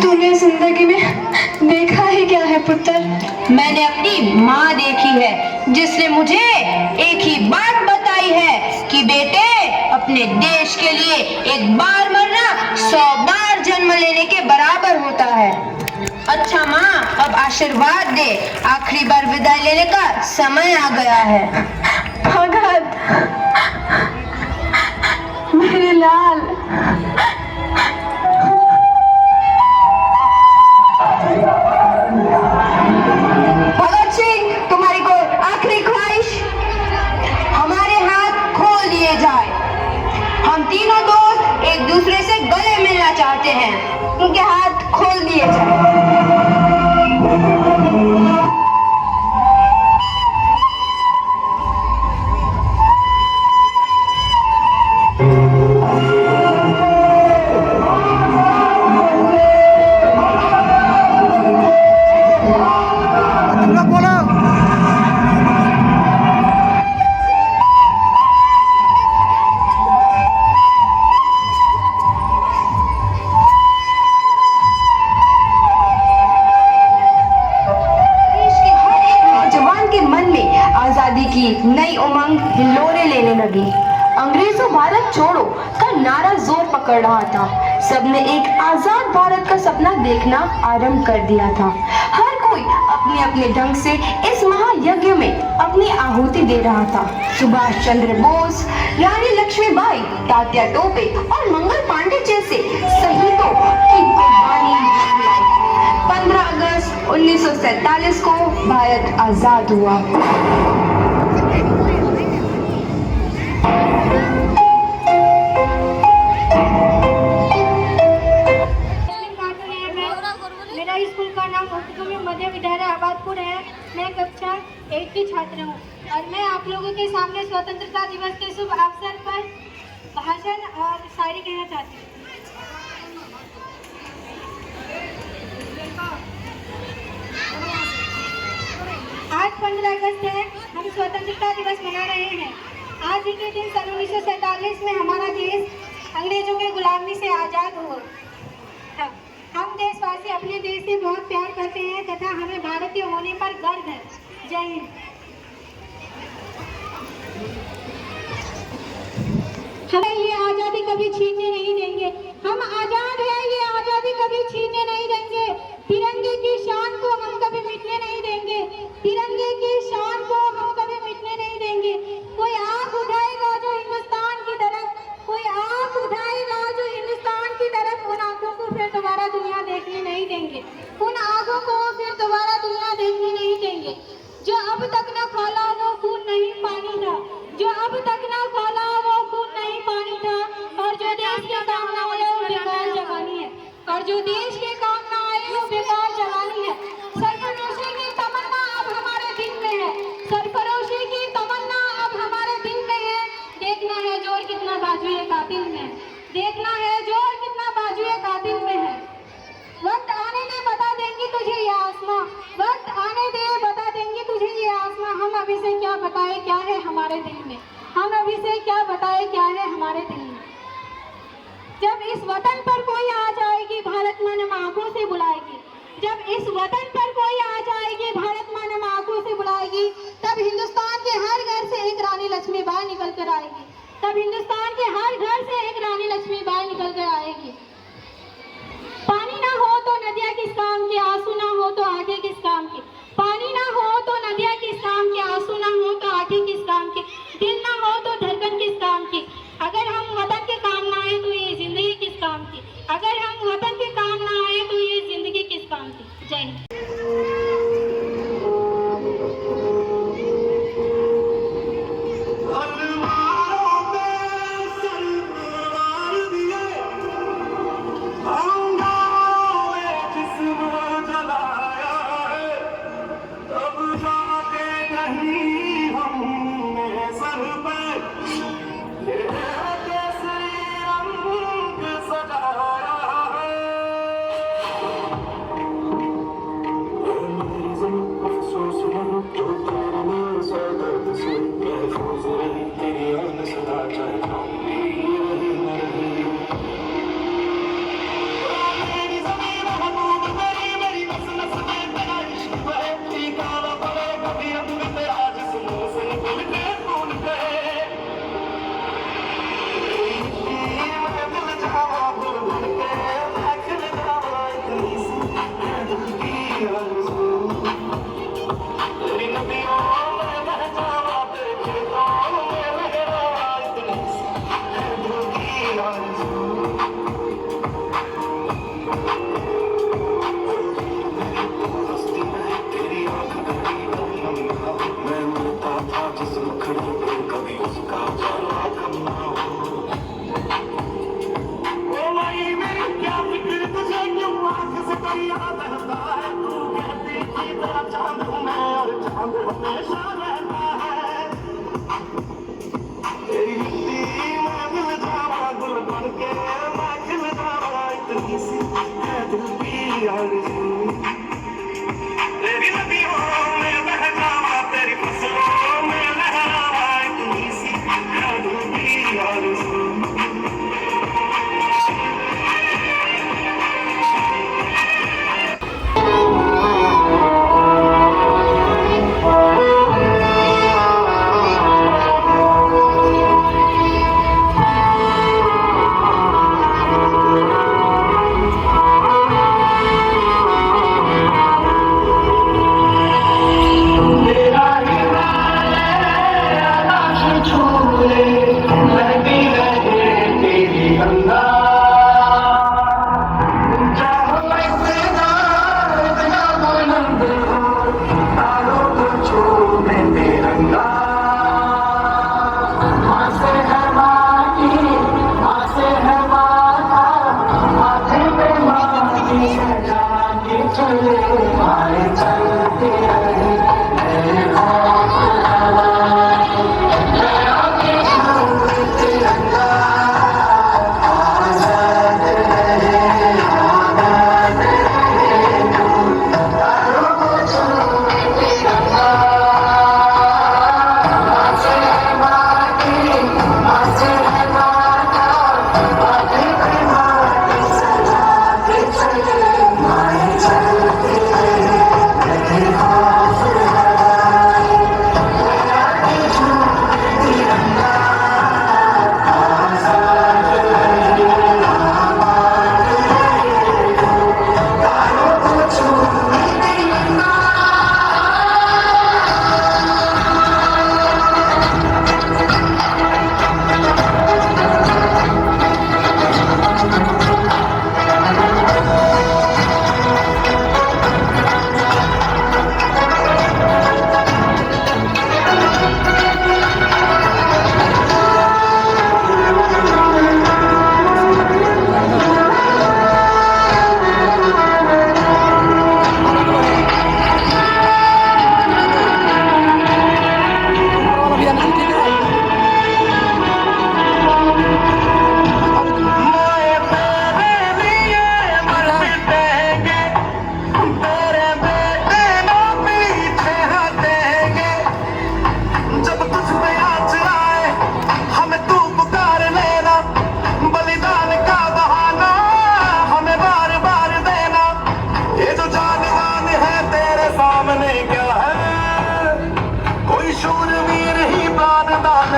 Speaker 8: तूने जिंदगी में देखा ही क्या है पुत्र?
Speaker 6: मैंने अपनी माँ देखी है जिसने मुझे एक ही बात बताई है कि बेटे अपने देश के लिए एक बार मरना 100 बार जन्म लेने के बराबर होता है। अच्छा माँ, अब आशीर्वाद दे, आखिरी बार विदाई लेने का समय आ गया है।
Speaker 8: भगत, मेरे लाल,
Speaker 6: भगत सिंह, तुम्हारी कोई आखिरी ख्वाहिश? हमारे हाथ खोल दिए जाए। हम तीनों दोस्त एक दूसरे से गले मिलना चाहते हैं, उनके हाथ खोल दिए जाए।
Speaker 8: नई उमंग हिलोरे लेने लगी। अंग्रेजों भारत छोड़ो का नारा जोर पकड़ रहा था। सबने एक आजाद भारत का सपना देखना आरंभ कर दिया था। हर कोई अपने अपने ढंग से इस महायज्ञ में अपनी आहुति दे रहा था। सुभाष चंद्र बोस, रानी लक्ष्मीबाई, तात्या टोपे और मंगल पांडे जैसे शहीदों की कुर्बानी 15 अगस्त 1947 को भारत आजाद हुआ।
Speaker 6: मेरा स्कूल का नाम मध्य विद्यालय आबादपुर है। मैं कक्षा 8 की छात्र हूँ और मैं आप लोगों के सामने स्वतंत्रता दिवस के शुभ अवसर पर भाषण और शायरी कहना चाहती हूँ। आज 15 अगस्त है, हम स्वतंत्रता दिवस मना रहे हैं। आज ही के दिन सन 1947 में हमारा देश अंग्रेजों के गुलामी से आज़ाद हुआ। हम देशवासी अपने देश से बहुत प्यार करते हैं तथा हमें भारतीय होने पर गर्व है। जय हिंद। हमें ये आज़ादी कभी छीनने नहीं देंगे। हम आज़ाद हैं, ये आज़ादी कभी छीनने नहीं देंगे। तिरंगे की शान को हम कभी मिटने नहीं देंगे। तिरंगे की शान को हम कभी मिटने नहीं देंगे। कोई आँख उठाएगा जो हिंदुस्तान की तरफ, कोई आँख उठाएगा जो हिंदुस्तान की तरफ, उन आँखों को फिर दोबारा दुनिया देखने नहीं देंगे। उन आँखों को फिर दोबारा दुनिया देखने नहीं देंगे। जो अब तक न खौला वो खून नहीं पानी था, जो अब तक न खौला वो खून नहीं पानी था। और जो देश के काम ना आए वो बेकार जवानी है, और जो देश के काम ना आए वो बेकार जवानी है। सरफरोशी की तमन्ना अब हमारे दिल में है, सरफरोशी की तमन्ना अब हमारे दिल में है। देखना है जोर कितना बाजुए कातिल में है, देखना है जोर कितना बाजुए कातिल में है। वक्त आने दे बता देंगे तुझे ये आसमां, वक्त आने दे बता देंगे तुझे ये आसमां। हम अभी से क्या बताए क्या है हमारे दिल में, हम अभी से क्या बताए क्या है हमारे दिल में। जब इस वतन पर कोई आ जाएगी भारत माँ नम आंखों से बुलाएगी, जब इस वतन पर कोई आ जाएगी भारत माँ नम आंखों से बुलाएगी, तब हिंदुस्तान के हर घर से एक रानी लक्ष्मीबाई निकल कर आएगी, तब हिंदुस्तान के हर घर से एक रानी लक्ष्मीबाई निकल कर आएगी। पानी ना हो तो नदियाँ किस काम की, आंसू ना हो तो आंखें किस काम की। पानी ना हो तो नदियाँ किस काम की, आंसू ना हो तो आंखें किस काम की, दिल ना हो तो धड़कन किस काम की। अगर हम वतन के काम ना आए तो ये जिंदगी किस काम की, अगर हम वतन के काम ना आए तो ये जिंदगी किस काम की। जय हिंद।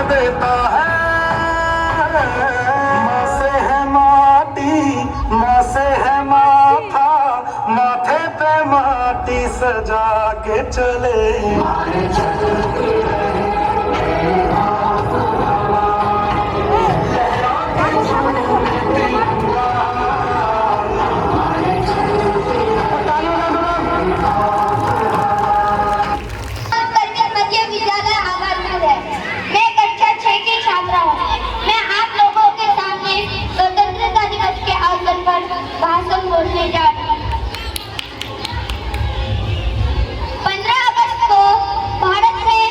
Speaker 11: देता है। माँ से है माटी, माँ से है माथा, माथे पे माटी सजा के चले।
Speaker 5: भाषण बोलने जा रही हूँ। 15 अगस्त को भारत में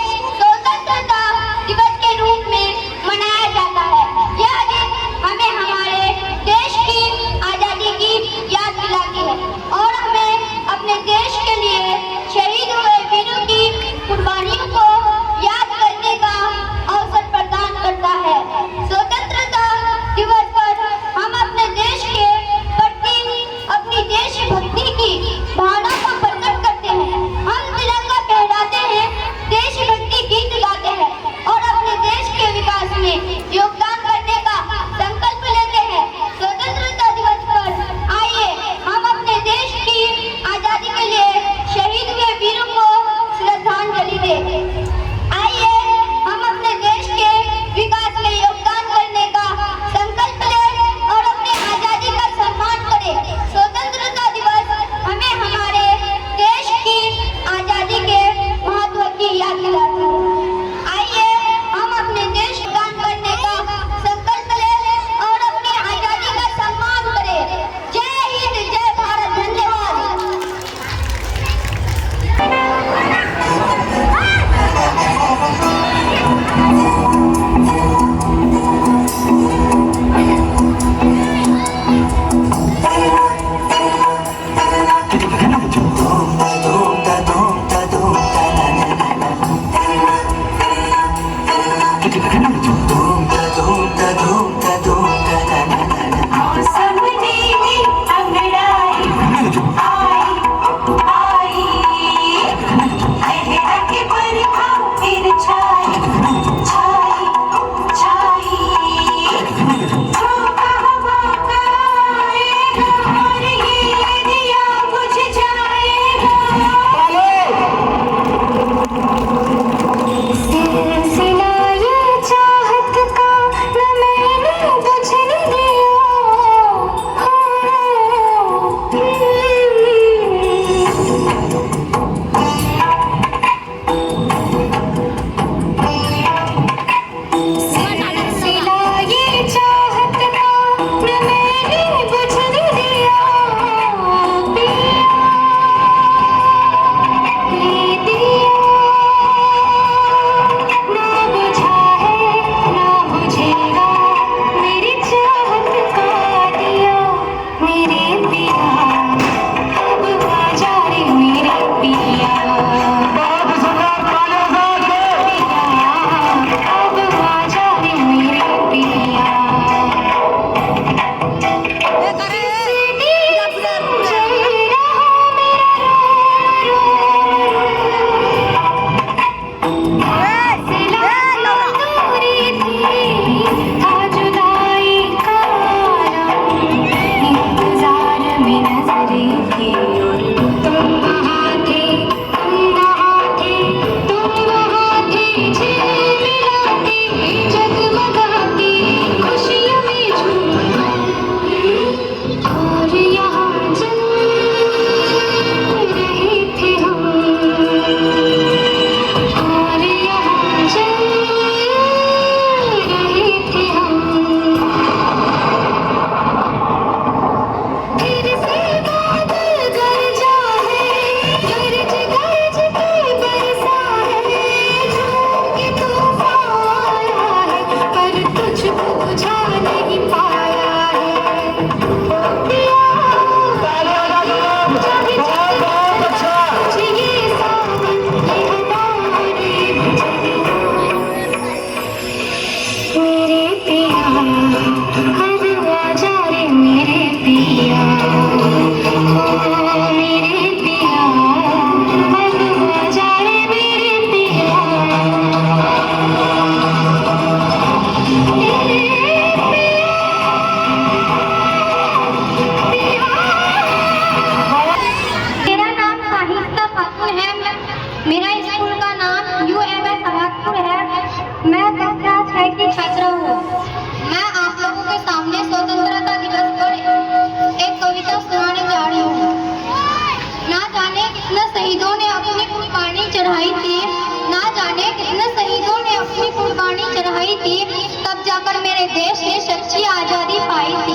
Speaker 5: कुर्बानी चढ़ाई थी, तब जाकर मेरे देश ने सच्ची आजादी पाई थी।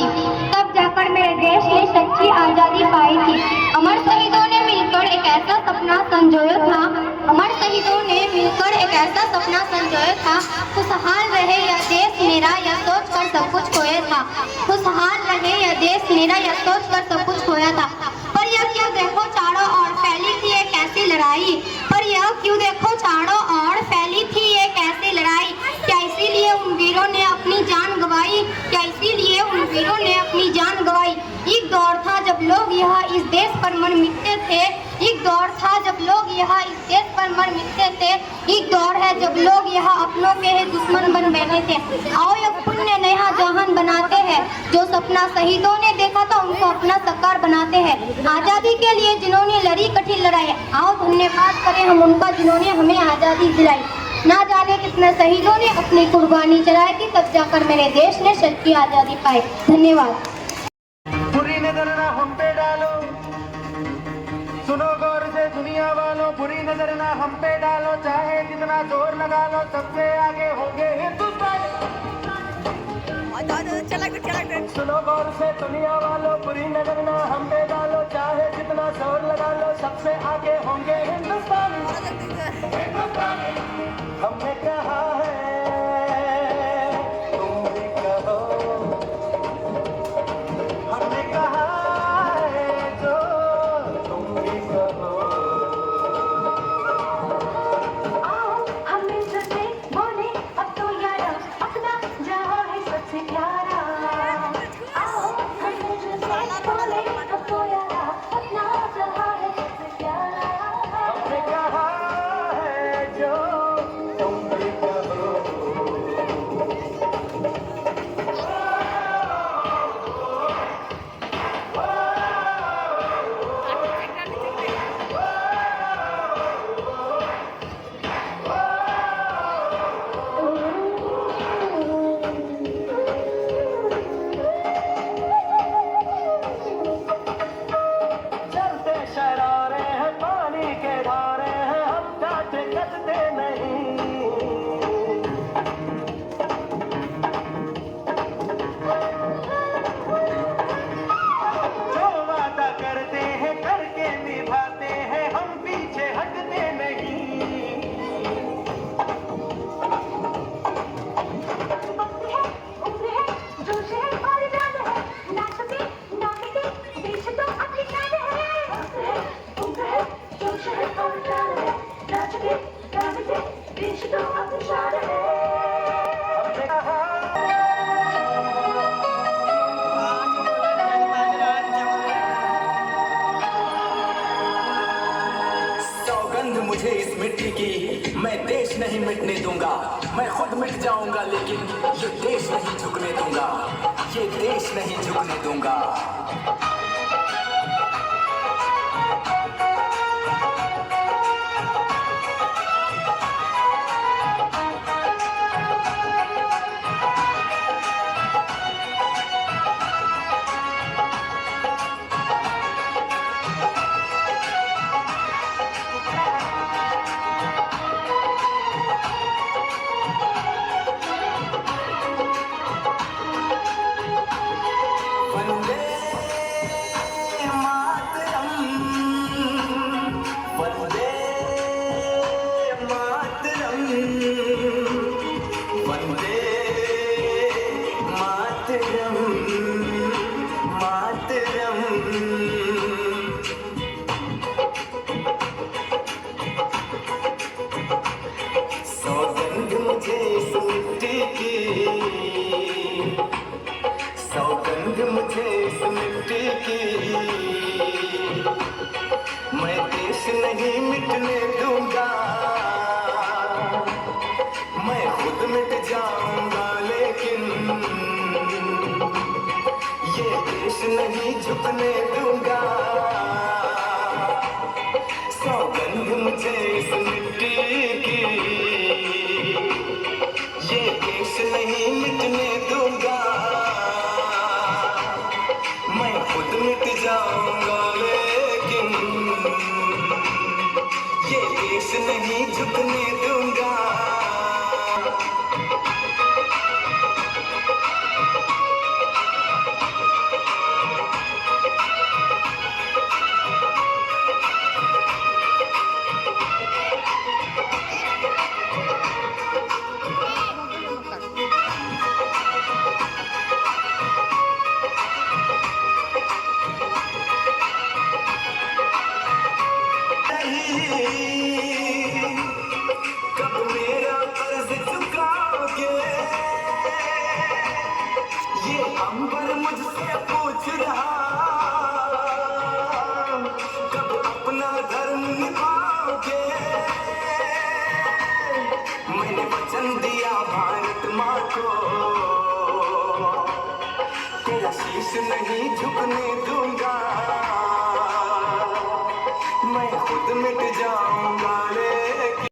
Speaker 5: तब जाकर मेरे देश ने सच्ची आजादी पाई थी। अमर शहीदों ने मिलकर एक ऐसा सपना संजोया था। अमर शहीदों ने मिलकर एक ऐसा सपना संजोया था। खुशहाल रहे यह देश मेरा, यह सोच कर सब कुछ खोया था। खुशहाल रहे यह देश मेरा, यह सोच कर सब कुछ खोया था। पर यह क्यों देखो चारों ओर फैली थी एक ऐसी लड़ाई। पर यह क्यों देखो चारों ओर फैली थी एक ऐसी लड़ाई। क्या इसीलिए उन वीरों ने अपनी जान गंवाई? क्या इसीलिए उन वीरों ने अपनी जान गंवाई? एक दौर था जब लोग यह इस देश पर मर मिटते थे। एक दौर था जब लोग यह इस देश पर मर मिटते थे। एक दौर है जब लोग यह अपनों के ही दुश्मन बन बैठे थे। आओ यह पुण्य नया जहान बनाते हैं। जो सपना शहीदों ने देखा था उनको अपना साकार बनाते हैं। आजादी के लिए जिन्होंने लड़ी कठिन लड़ाई, आओ धन्यवाद करें हम उनका जिन्होंने हमें आजादी दिलाई। ना जाने कितने शहीदों ने अपनी कुर्बानी चढ़ाई थी, तब जाकर मेरे देश ने सच्ची आजादी पाई। धन्यवाद।
Speaker 11: बुरी नजर ना हम पे डालो, सुनो गौर से दुनिया वालों, बुरी नजर ना हम पे डालो। चाहे जितना जोर लगा लो, सबसे आगे होंगे हिंदुस्तान। सुनो गौर से दुनिया वालों, बुरी नजर ना हम पे डालो। चाहे जितना जोर लगा लो, सबसे आगे होंगे हिंदुस्तान। हमने कहा है तुम भी कहो, हमने कहा है जो तुम भी कहो।
Speaker 1: आओ हम मिलजुल के बोले अब तो यारा, अपना जहां है सबसे प्यारा। आओ हम मिलजुल के बोले अब तो यारा, अपना जहां है सबसे प्यारा।
Speaker 11: हमने कहा है जो तुम भी कहो। चलते शरारे हैं, पानी के धारे हैं, हम जाते कटते नहीं। जो वादा करते हैं करके निभाते हैं, हम पीछे हटते नहीं।
Speaker 1: वक्त है, उम्र है, जोश है और जान है। ना छुपे ना मिटे, देश तो अपनी शान है। वक्त है, उम्र है, जोश है और जान है। ना छुपे ना मिटे, देश तो अपनी शान है।
Speaker 11: हमने कहा
Speaker 12: सौगंध मुझे इस मिट्टी की, मैं देश नहीं मिटने दूंगा। मैं खुद मिट जाऊंगा लेकिन ये देश नहीं झुकने दूंगा। ये देश नहीं झुकने दूंगा। वंदे मातरम, वंदे मातरम, वंदे मातरम, मातरम। सौगंध मुझे इस मिट्टी की, सौगंध मुझे इस मिट्टी की। मैं देश नहीं मिटने दूंगा। मैं खुद मिट जाऊंगा लेकिन ये देश नहीं झुकने दूंगा। सौगंध मुझे इस मिट्टी की, ये देश नहीं मिटने दूंगा। मैं खुद मिट जाऊंगा लेकिन ये देश नहीं झुकने दूंगा। देश नहीं झुकने दूंगा, मैं खुद मिट जाऊंगा लेकिन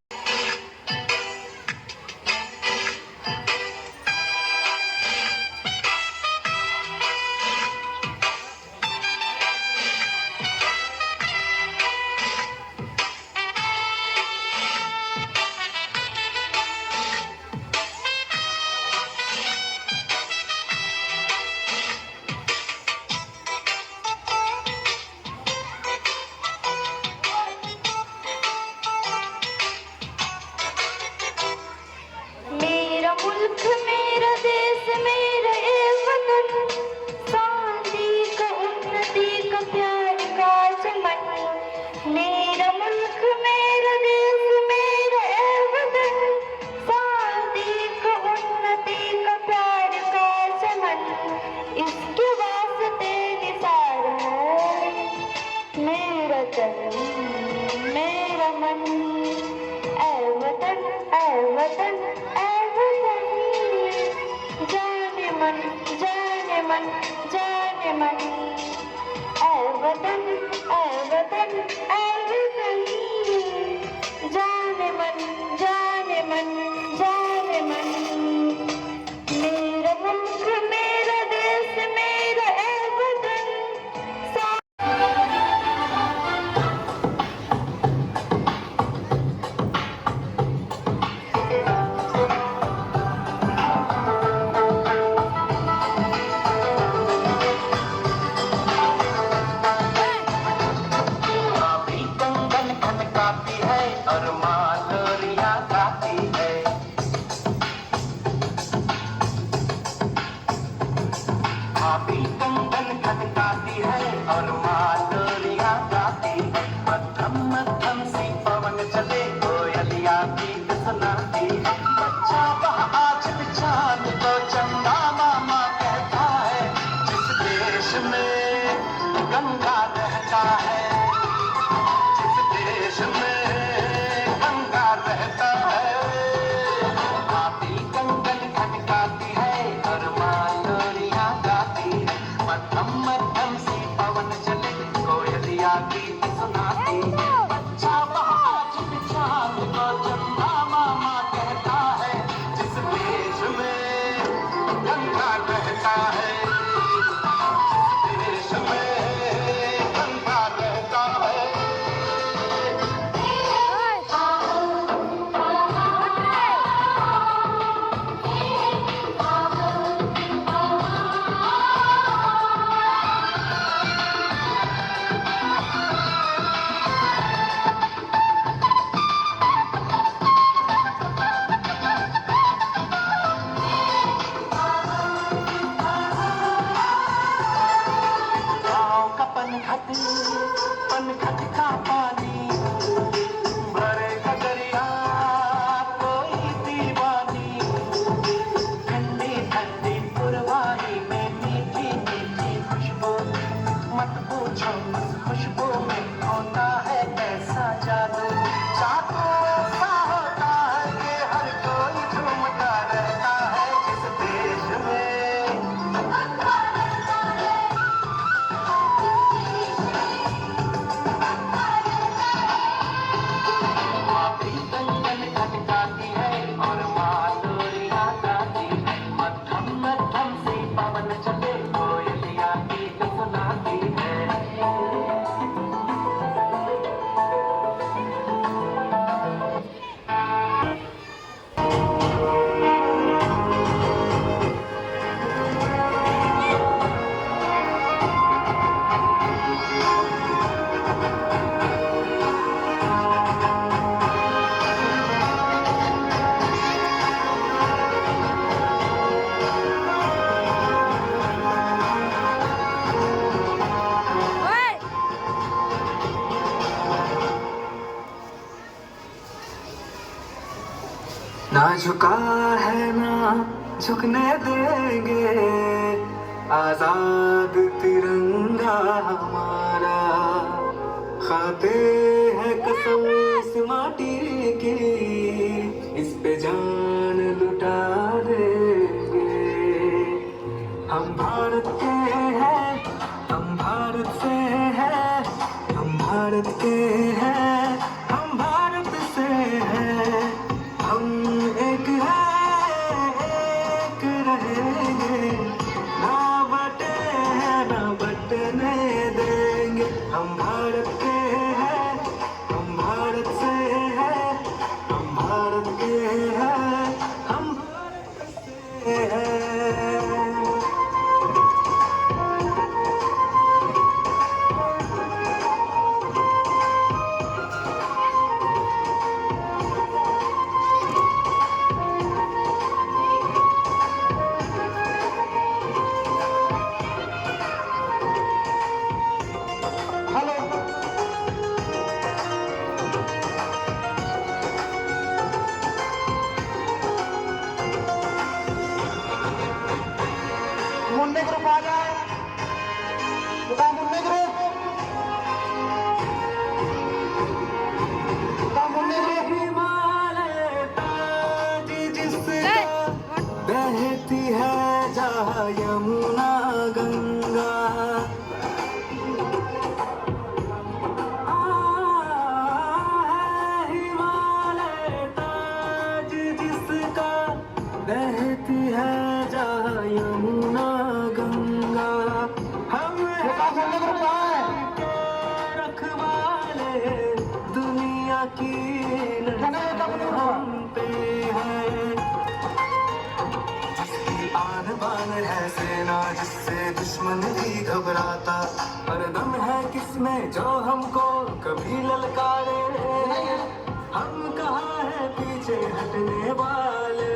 Speaker 1: मेरा मुल्क मेरा देश मेरा ये वतन, शांति का उन्नति का प्यार का चमन। मेरा मुल्क मेरा देश मेरा ये वतन, शांति का उन्नति का प्यार का चमन। इसके वास्ते निसार है मेरा तन मेरा मन। ऐ वतन ऐ वतन ऐ वतन, जाने मन जाने मन जाने मन। ऐ वतन ऐ वतन ऐ वतन, जाने मन जाने मन जाने मन। मेरा मुल्क मेरा देश मेरा ऐ वतन।
Speaker 11: अभी कंगन खनकाती है और मालोरिया गाती है। अभी कंगन खनकाती है और मालोरिया गाती है। मध्यम मध्यम सी पवन चले कोयलिया गीत सुनाती है। बच्चा वह आज चांद को चंदा मामा कहता है। जिस देश में गंगा रहता है, जिस देश में गंगा रहता है। भाभी कंगन खनकाती है और मालोरिया गाती है। मध्यम मध्यम सी पवन चले कोयलिया गीत सुनाती है। बच्चा वह आज चांद को चंदा मामा कहता है। जिस देश में गंगा रहता है, जिस देश में गंगा रहता है। गाँव का पनघट का पानी भरे का दरिया कोई दीवानी। ठंडी ठंडी पुरवाई में मीठी मीठी खुशबू। मत पूछो उस खुशबू में होता है कैसा जादू। जादू ऐसा होता है कि हर कोई झूमता रहता है। जिस देश में भाभी कंगन खनकाती है और मालोरिया गाती है। मध्यम मध्यम से पवन चले कोयलिया गीत सुनाती है। ना झुका है ना झुकने देंगे, आजाद तिरंगा हमारा। खाते हैं कसम इस माटी की, इस पे जान लुटा देंगे। हम भारत के हैं भारत से हैं, हम भारत के हैं, हम भारत से हैं, हम एक हैं, एक रहेंगे, ना बटे हैं, ना बटने देंगे। हम भारत के हैं, हम भारत से हैं, हम भारत के हैं, हम भारत से हैं। मुन्ने ग्रुप आ जाए, बता मुन्ने ग्रुप, बता मुन्ने ग्रुप। हिमालय ताज जिसका बहती है जहाँ यमुना गंगा, हिमालय ताज जिसका बहती है जहाँ यमुना गंगा। हम रखवाले दुनिया की नजर हम पे है, जिसकी आन बान है सेना, जिससे दुश्मन भी घबराता, पर दम है किसमें जो हमको कभी ललकारे। हम कहाँ है पीछे हटने वाले,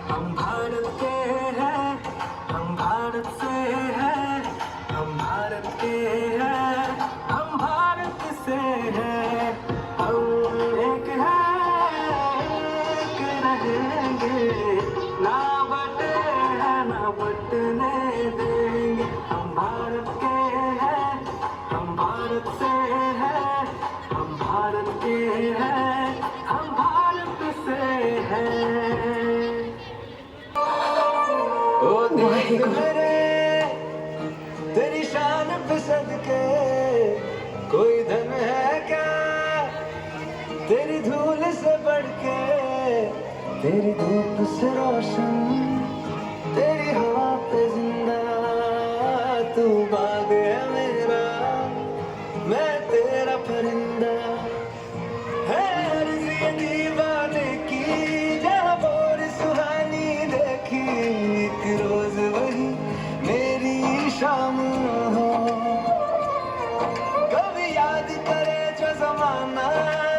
Speaker 11: हम भारत के हैं, हम भारत से हैं, हम भारत के हैं, हम भारत से हैं, हम एक हैं, एक रहेंगे, ना बटे हैं, ना बटने देंगे। हम भारत के हैं, हम भारत से हैं, हम भारत के हैं, हम भारत से हैं। ओ देख मेरे तेरी शान पे सदके, कोई धन है क्या तेरी धूल से बढ़ के, तेरी धूप से रोशन, तेरी हवा पे जिंदा, तू बाग है मेरा, मैं तेरा परिंदा, है अर्ज़ी दीवाने की, जहाँ बोर सुहानी देखी, एक रोज वही मेरी शाम हो। कभी याद करे जो जमाना,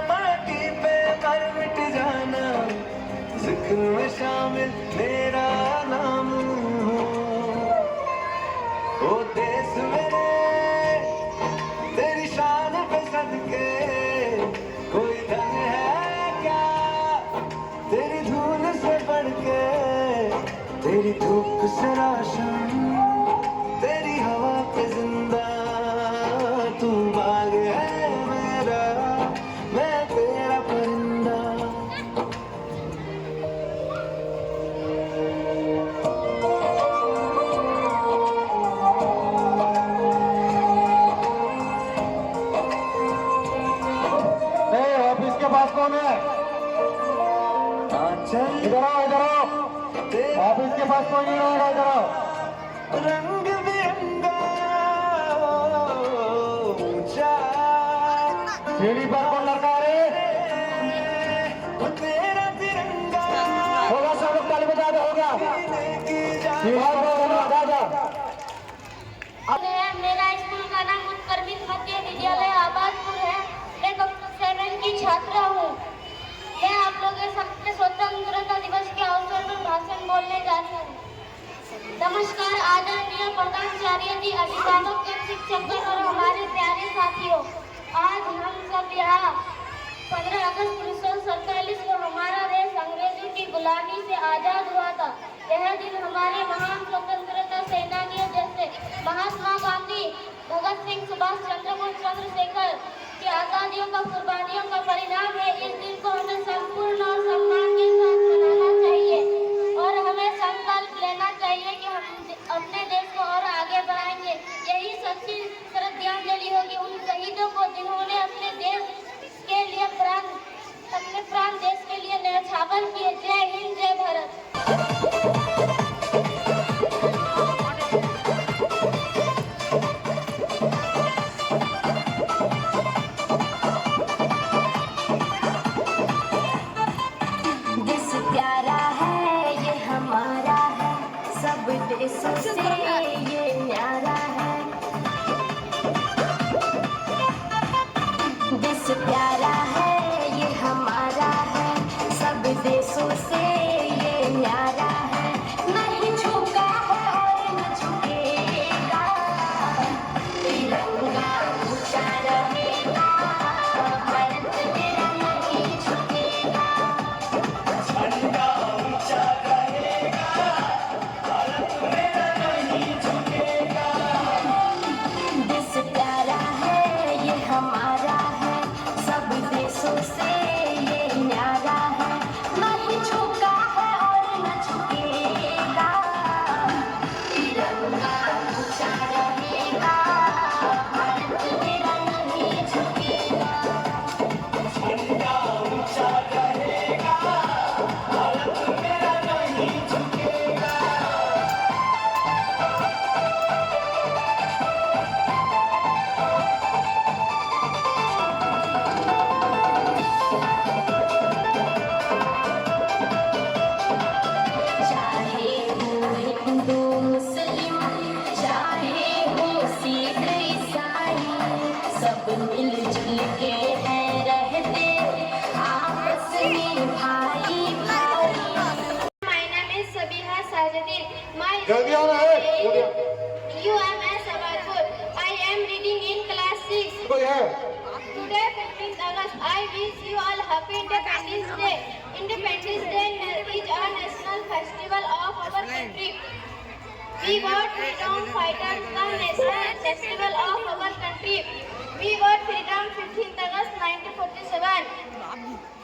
Speaker 11: माटी पे मर मिट जाना, जिक्र में शामिल मेरा नाम हो। ओ देश मेरे तेरी शान पे सदके, कोई धन है क्या तेरी धूल से बढ़ के, तेरी धूप से रोशन, तेरी हवा पे जिंदा, तू बाग है मेरा, मैं तेरा परिंदा।
Speaker 3: ऑफिस के पास कौन है? इधर आओ, इधर आओ, ऑफिस के पास कोई नहीं रहेगा, इधर आओ।
Speaker 11: रंग बिरंगा ऊंचा
Speaker 3: सीढ़ी पर कौन लड़का है?
Speaker 11: तेरा तिरंगा
Speaker 3: होगा, सब लोग ताली बजा दो, होगा। सीढ़ी पर बजा दो।
Speaker 6: मेरा स्कूल का नाम उत्कर्मित मध्य विद्यालय आबादपुर है। मैं कक्षा 7 की छात्रा हूँ। मैं आप लोगों के सामने स्वतंत्रता दिवस के अवसर पर भाषण बोलने जा रही हूँ। नमस्कार आदरणीय प्रधानाचार्य जी, अभिभावक, शिक्षक और हमारे प्यारे साथियों। आज हम सब यहाँ 15 अगस्त 1947 को हमारा देश अंग्रेजों की गुलामी से आजाद हुआ था। यह दिन हमारे महान स्वतंत्रता सेनानियों जैसे महात्मा गांधी, भगत सिंह, सुभाष चंद्र बोस, चंद्रशेखर की आजादियों का कुर्बानियों का परिणाम है। इस दिन को हमें संपूर्ण और सम्मान के साथ मनाना चाहिए और हमें संकल्प लेना चाहिए कि हम अपने देश को और आगे बढ़ाएंगे। यही सच्ची
Speaker 4: जल्दी आना है, जल्दी आना।
Speaker 6: UMS Abadpur. I am reading in class 6.
Speaker 4: कोई है?
Speaker 6: Today 15th August. I wish you all happy Independence Day. Independence Day is a national festival of our country. We got freedom fighters, the national festival of our country. We got freedom 15th August 1947.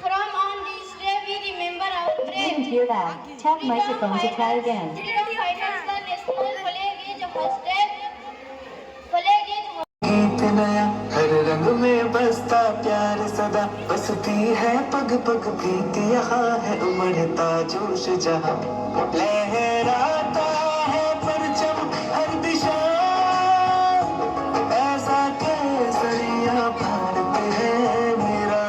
Speaker 6: From on this day we remember our brave.
Speaker 1: Didn't hear that. Tap microphone to try again.
Speaker 6: Freedom fighters, the national flag is hosted. Flag is
Speaker 11: गीत नया हर रंग में बसता प्यार सदा बसती है पग पग प्रीत यहाँ है उमड़ता जोश जहाँ लहराता है परचम हर दिशा ऐसा केसरिया भारत है मेरा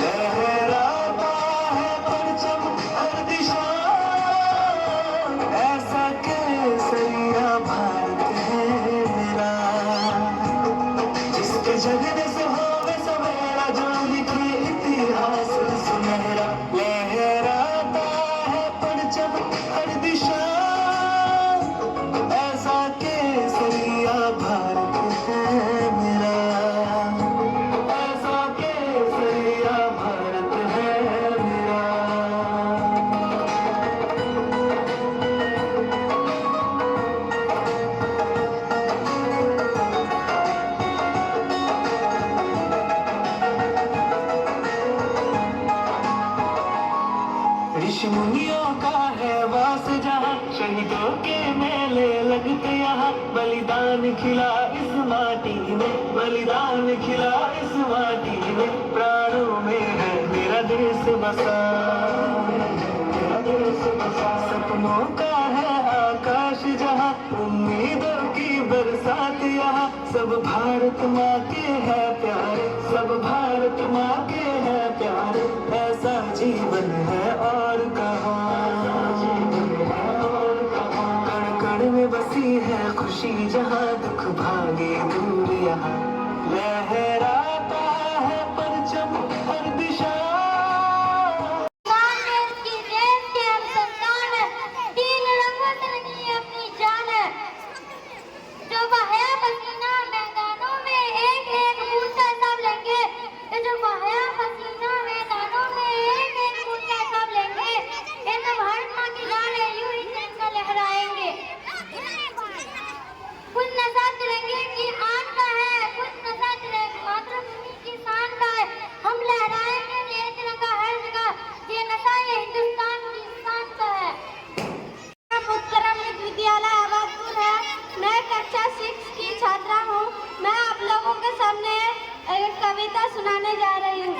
Speaker 11: लहराता है परचम हर दिशा ऐसा केसरिया भारत है मेरा जिसके जगने से होवे सवेरा जो लिखे इतिहास सुनहरा लहराता है परचम हर दिशा ऐसा केसरिया भारत है मेरा ऐसा केसरिया भारत है मेरा ऋषि मुनियों का है वास जहाँ शहीदों के मेले लगते यहाँ बलिदान खिला इस माटी में बलिदान खिला इस माटी में प्राणों में है मेरा देश बसा मेरा देश बसा सपनों का है आकाश जहाँ उम्मीदों की बरसात यहाँ सब भारत माँ के है प्यारे सब भारत माँ के है प्यारे ऐसा जीवन है और कण कण में बसी है खुशी जहाँ दुख भागे दूर यहाँ लहराता है परचम हर दिशा
Speaker 6: देश की देश के हम संतान है, तीन रंगों से रंगी अपनी जान है। जो बहाया पसीना मैदानों में एक एक बूंद का हिसाब लेंगे। ये जो बहाया पसीना मैदानों में एक एक बूंद का हिसाब लेंगे। ये तो भारत माँ की जान है, यूं ही तिरंगा लहराएंगे। खुद नशा तिरंगे की आन का है, खुद नशा तिरंगा मातृभूमि की शान का है। हम लहराएंगे ये तिरंगा हर जगह, ये नशा ये हिंदुस्तान की शान का है। उत्तरम विद्यालय आबादपुर है। मैं कक्षा 6 की छात्रा हूँ। मैं आप लोगों के सामने एक कविता सुनाने जा रही हूँ।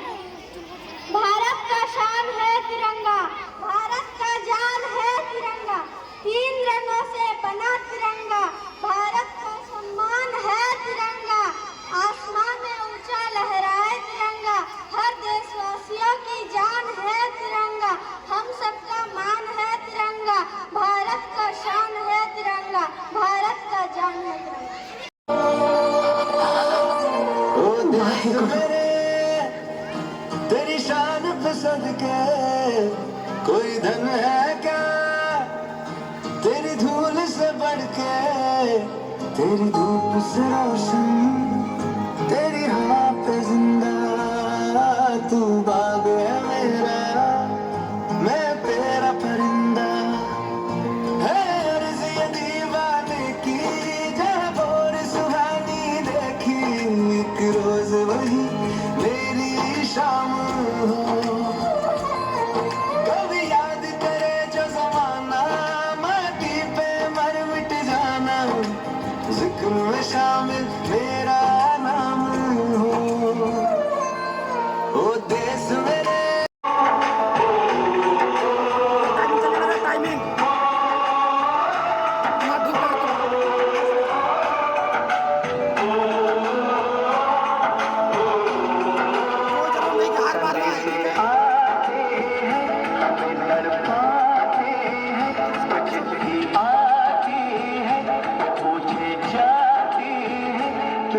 Speaker 6: भारत का शान है तिरंगा, भारत का जान है तिरंगा, तीन रंगों से बना तिरंगा, भारत का सम्मान है तिरंगा, आसमान में ऊंचा लहराए तिरंगा, हर देशवासियों की जान है तिरंगा, हम सबका मान है तिरंगा, भारत का शान है तिरंगा, भारत का जान है तिरंगा।
Speaker 11: ओ देश मेरे तेरी शान पसंद के कोई धन है क्या तेरी धूल से बढ़ के तेरी धूप से रोशन तेरी हवा पे जिंदा तू बाग है मेरा मैं तेरा परिंदा है अर्ज़ ये दीवाने की जहाँ बोर सुहानी देखी एक रोज वही मेरी शाम हो कभी याद करे जो जमाना माटी पे मर मिट जाना जिक्र में शामिल मेरा नाम हो ओ देश मेरे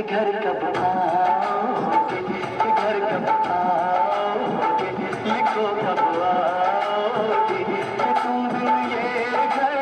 Speaker 11: घर कब आओगे घर कब आओगे लिखो कब आओगे तुम ये घर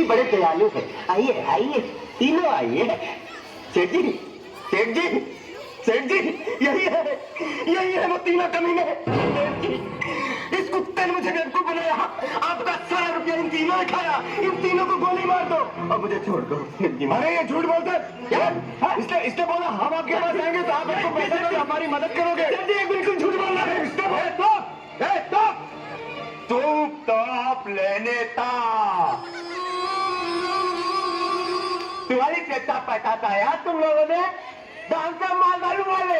Speaker 9: बड़े दयालु है। आइए आइए, तीनों आइए। सेठ जी, सेठ जी, सेठ जी, यही है वो तीनों कमीने। सेठ जी, इस कुत्ते ने मुझे बेवकूफ बनाया। आपका सारा रुपया इन तीनों ने खाया। इन तीनों को गोली मार दो और मुझे छोड़ दो। सेठ जी,
Speaker 2: अरे ये झूठ बोलते हैं। इसने बोला हम आपके पास आएंगे तो आप हमको पैसे दोगे, हमारी मदद करोगे।
Speaker 9: सेठ जी, बिल्कुल झूठ बोल रहा है।
Speaker 4: तो लेने था तुम्हारी चेता पटाता यार तुम लोगों ने। दान का माल मालूम वाले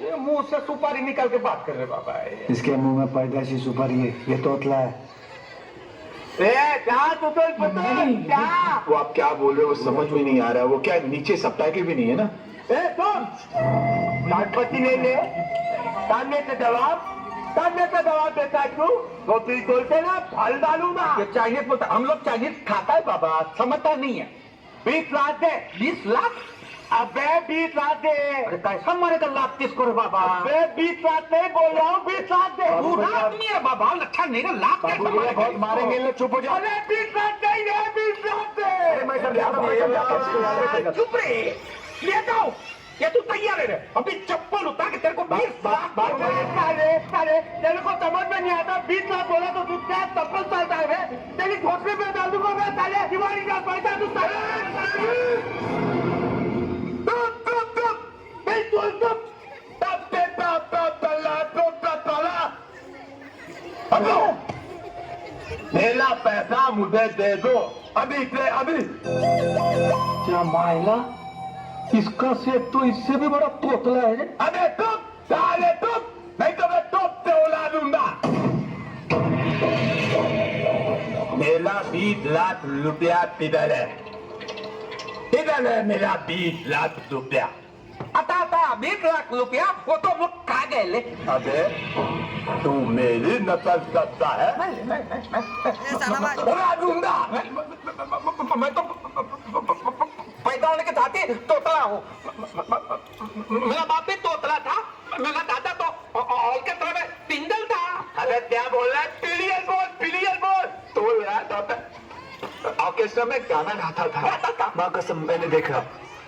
Speaker 4: ये मुंह से सुपारी निकाल के बात कर रहे बाबा।
Speaker 3: इसके मुंह में पैदाशी सुपारी है, ये तोतला है।
Speaker 4: क्या तुतल पतल क्या?
Speaker 10: वो आप क्या बोल रहे हो, वो समझ में नहीं आ रहा है। वो क्या नीचे सबटाइटल भी नहीं है ना?
Speaker 4: नाटपति नहीं ले, ताने का जवाब देता है। क्यों वो तुझ बोलते ना फल डालूंगा। ये चाइनीज बोलता, हम लोग चाइनीज खाता है बाबा, समझता नहीं है। 20 लाख दे। 20 लाख? अबे 20 लाख दे। अरे कैसा मारेगा लाख किसको रे बाबा? अबे 20 लाख नहीं बोल रहा हूँ, 20 लाख दे। आदमी है बाबा, अच्छा नहीं ना, लाख कैसे
Speaker 10: बहुत मारेंगे ना, चुप हो जाओ।
Speaker 4: अरे 20 लाख नहीं है, 20 लाख दे। चुप रे, ले जाओ। ये तू तैयार है? अभी चप्पल उतार के तेरे को 20 लाख। तेरे को समझ में नहीं आता। 20 लाख बोला तो तू क्या चप्पल चलता है? तेरी घोसले पे डाल दूंगा मैं साले। दिवाली का पैसा तू मेरा पैसा मुझे दे दो अभी से अभी।
Speaker 3: क्या मायला, इसका सेठ तो इससे भी बड़ा तोतला है।
Speaker 4: अबे तुम साले तुम, नहीं तो मैं टोप से उड़ा दूंगा। मेरा 20 लाख रुपया किधर है? किधर है मेरा 20 लाख रुपया? आता 20 लाख रुपया वो तो लोग खा गए ले। अबे तू मेरी नकल करता है? उड़ा दूंगा मैं तो पैदा होने के साथ ही तोतला हूँ। मेरा बाप भी तोतला था, मेरा दादा तो और के तरह में पिंगल था। अरे क्या बोल रहा है? पिलियर बोल। तो यार ऑर्केस्ट्रा में गाना गाता था।
Speaker 3: माँ कसम, मैंने देखा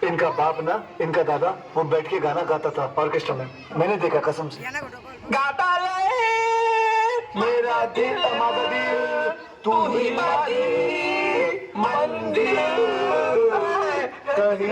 Speaker 3: इनका बाप ना, इनका दादा वो बैठ के गाना गाता था ऑर्केस्ट्रा में, मैंने देखा कसम से।
Speaker 4: गाता रहे मेरा दिल हमारा दिल, तू ही मंदिर कहीं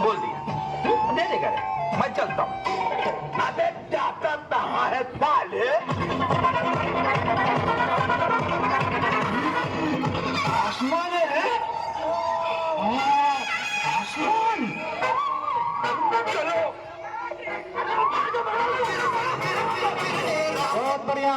Speaker 4: बोल दिया, दे देगा रे, मैं चलता हूँ। अबे जाता कहाँ है साले? आसमान है? आसमान? चलो
Speaker 3: बहुत बढ़िया।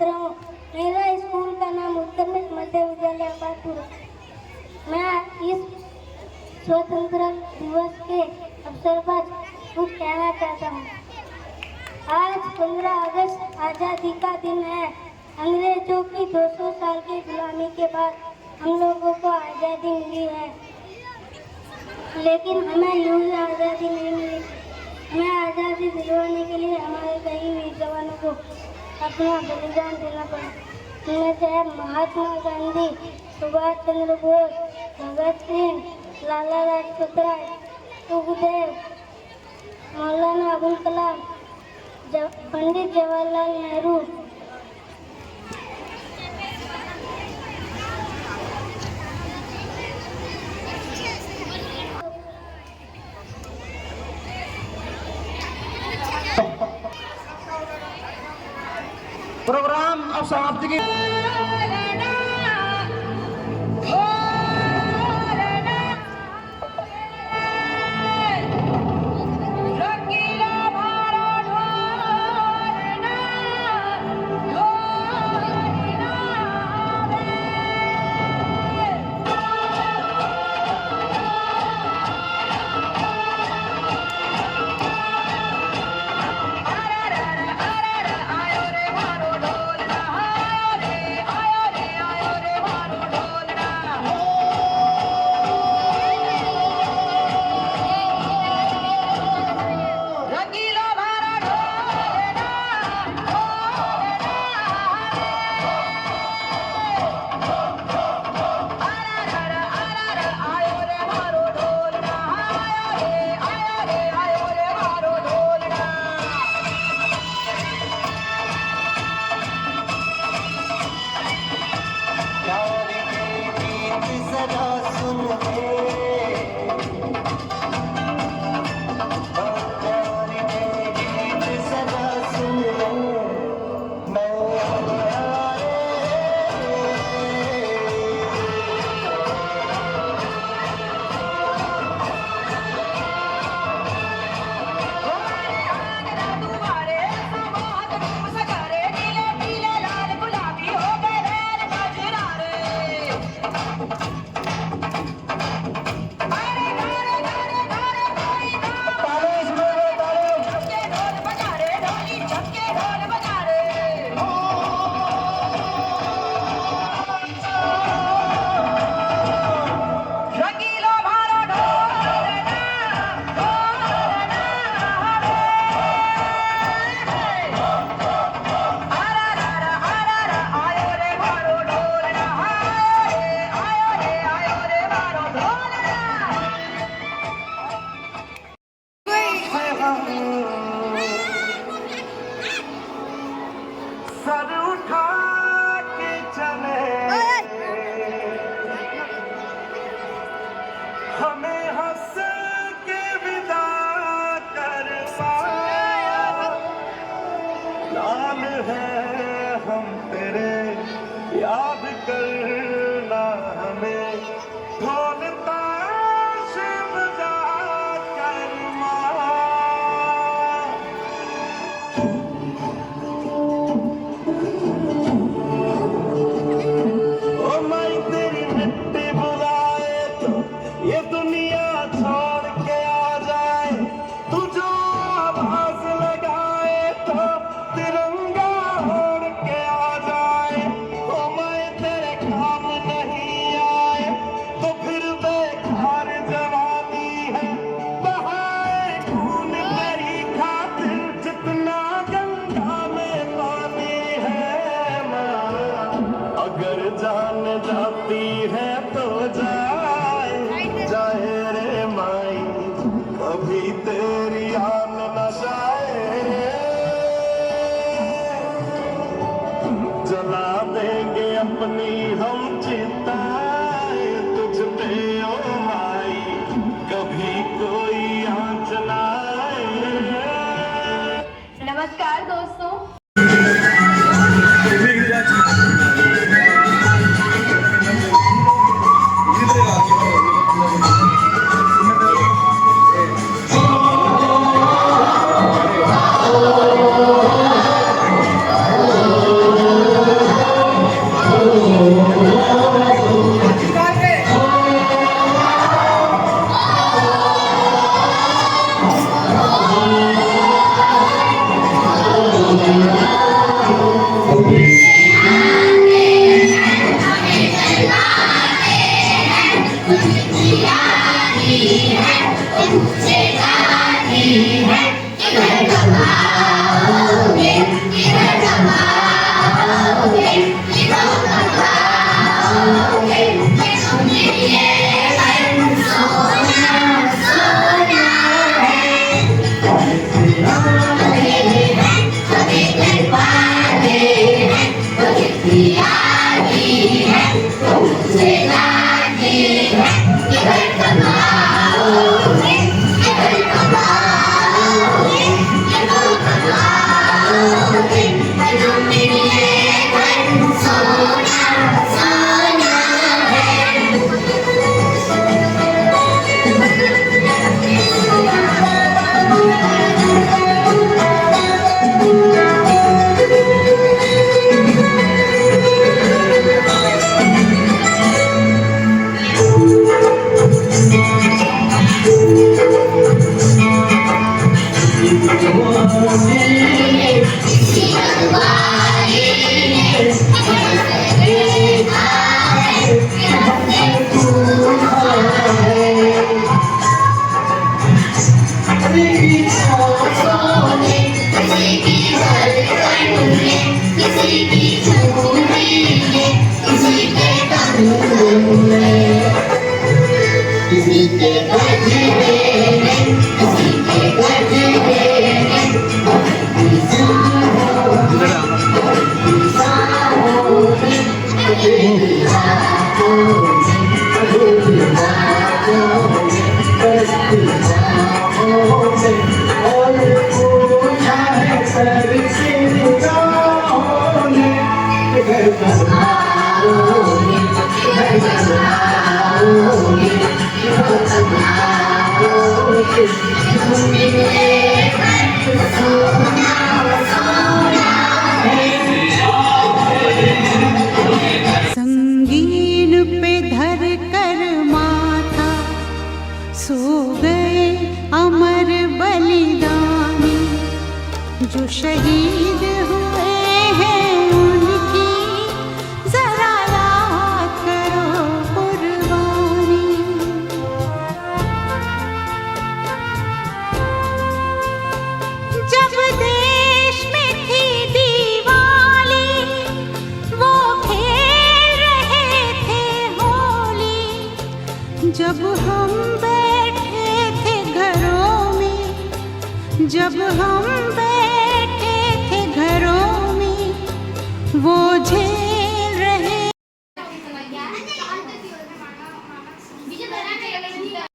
Speaker 1: छात्र हूँ। मेरा स्कूल का नाम उत्तर मध्य विद्यालय अब्बासपुर है। मैं इस स्वतंत्रता दिवस के अवसर पर कुछ कहना चाहता हूँ। आज 15 अगस्त आज़ादी का दिन है। अंग्रेजों की 200 साल की गुलामी के बाद हम लोगों को आज़ादी मिली है, लेकिन हमें यूं ही आज़ादी नहीं मिली। हमें आज़ादी दिलवाने के लिए हमारे कई वीर जवानों को अपना बलिदान देना पड़ा। उनमें से है महात्मा गांधी, सुभाष चंद्र बोस, भगत सिंह, लाला लाजपत राय, सुखदेव, मौलाना अबुल कलाम, पंडित जवाहरलाल नेहरू।
Speaker 3: प्रोग्राम अब समाप्ति की
Speaker 11: सर उठा के चले, हमें हंस के विदा करवाया। लाल है हम तेरे, याद करना हमें, ढोल ताश बजा कर माँ। ओ माई तेरी मिट्टी बुलाए तो ये दुनिया छोड़ के आ जाए, तू जो आवाज लगाए तो तिरंगा ओढ़ के आ जाए। ओ माई तेरे काम नहीं आए तो फिर बेकार जवानी है, बहाए खून तेरी खातिर जितना गंगा में पानी है। माँ अगर जान जाती है तो जाए जाए रे माई, कभी तेरी आन न जाए रे। जला देंगे अपनी हम चिताए तुझ पे ओ माई, कभी कोई आँच न आए।
Speaker 6: नमस्कार दोस्तों।
Speaker 11: ओ
Speaker 13: संगीन पे धर कर माथा सो गए अमर बलिदानी, जो शहीद हुए हैं उनकी जरा याद करो कुर्बानी। जब देश में थी दिवाली, वो खेल रहे थे होली। जब हम बैठे थे घरों में, जब हम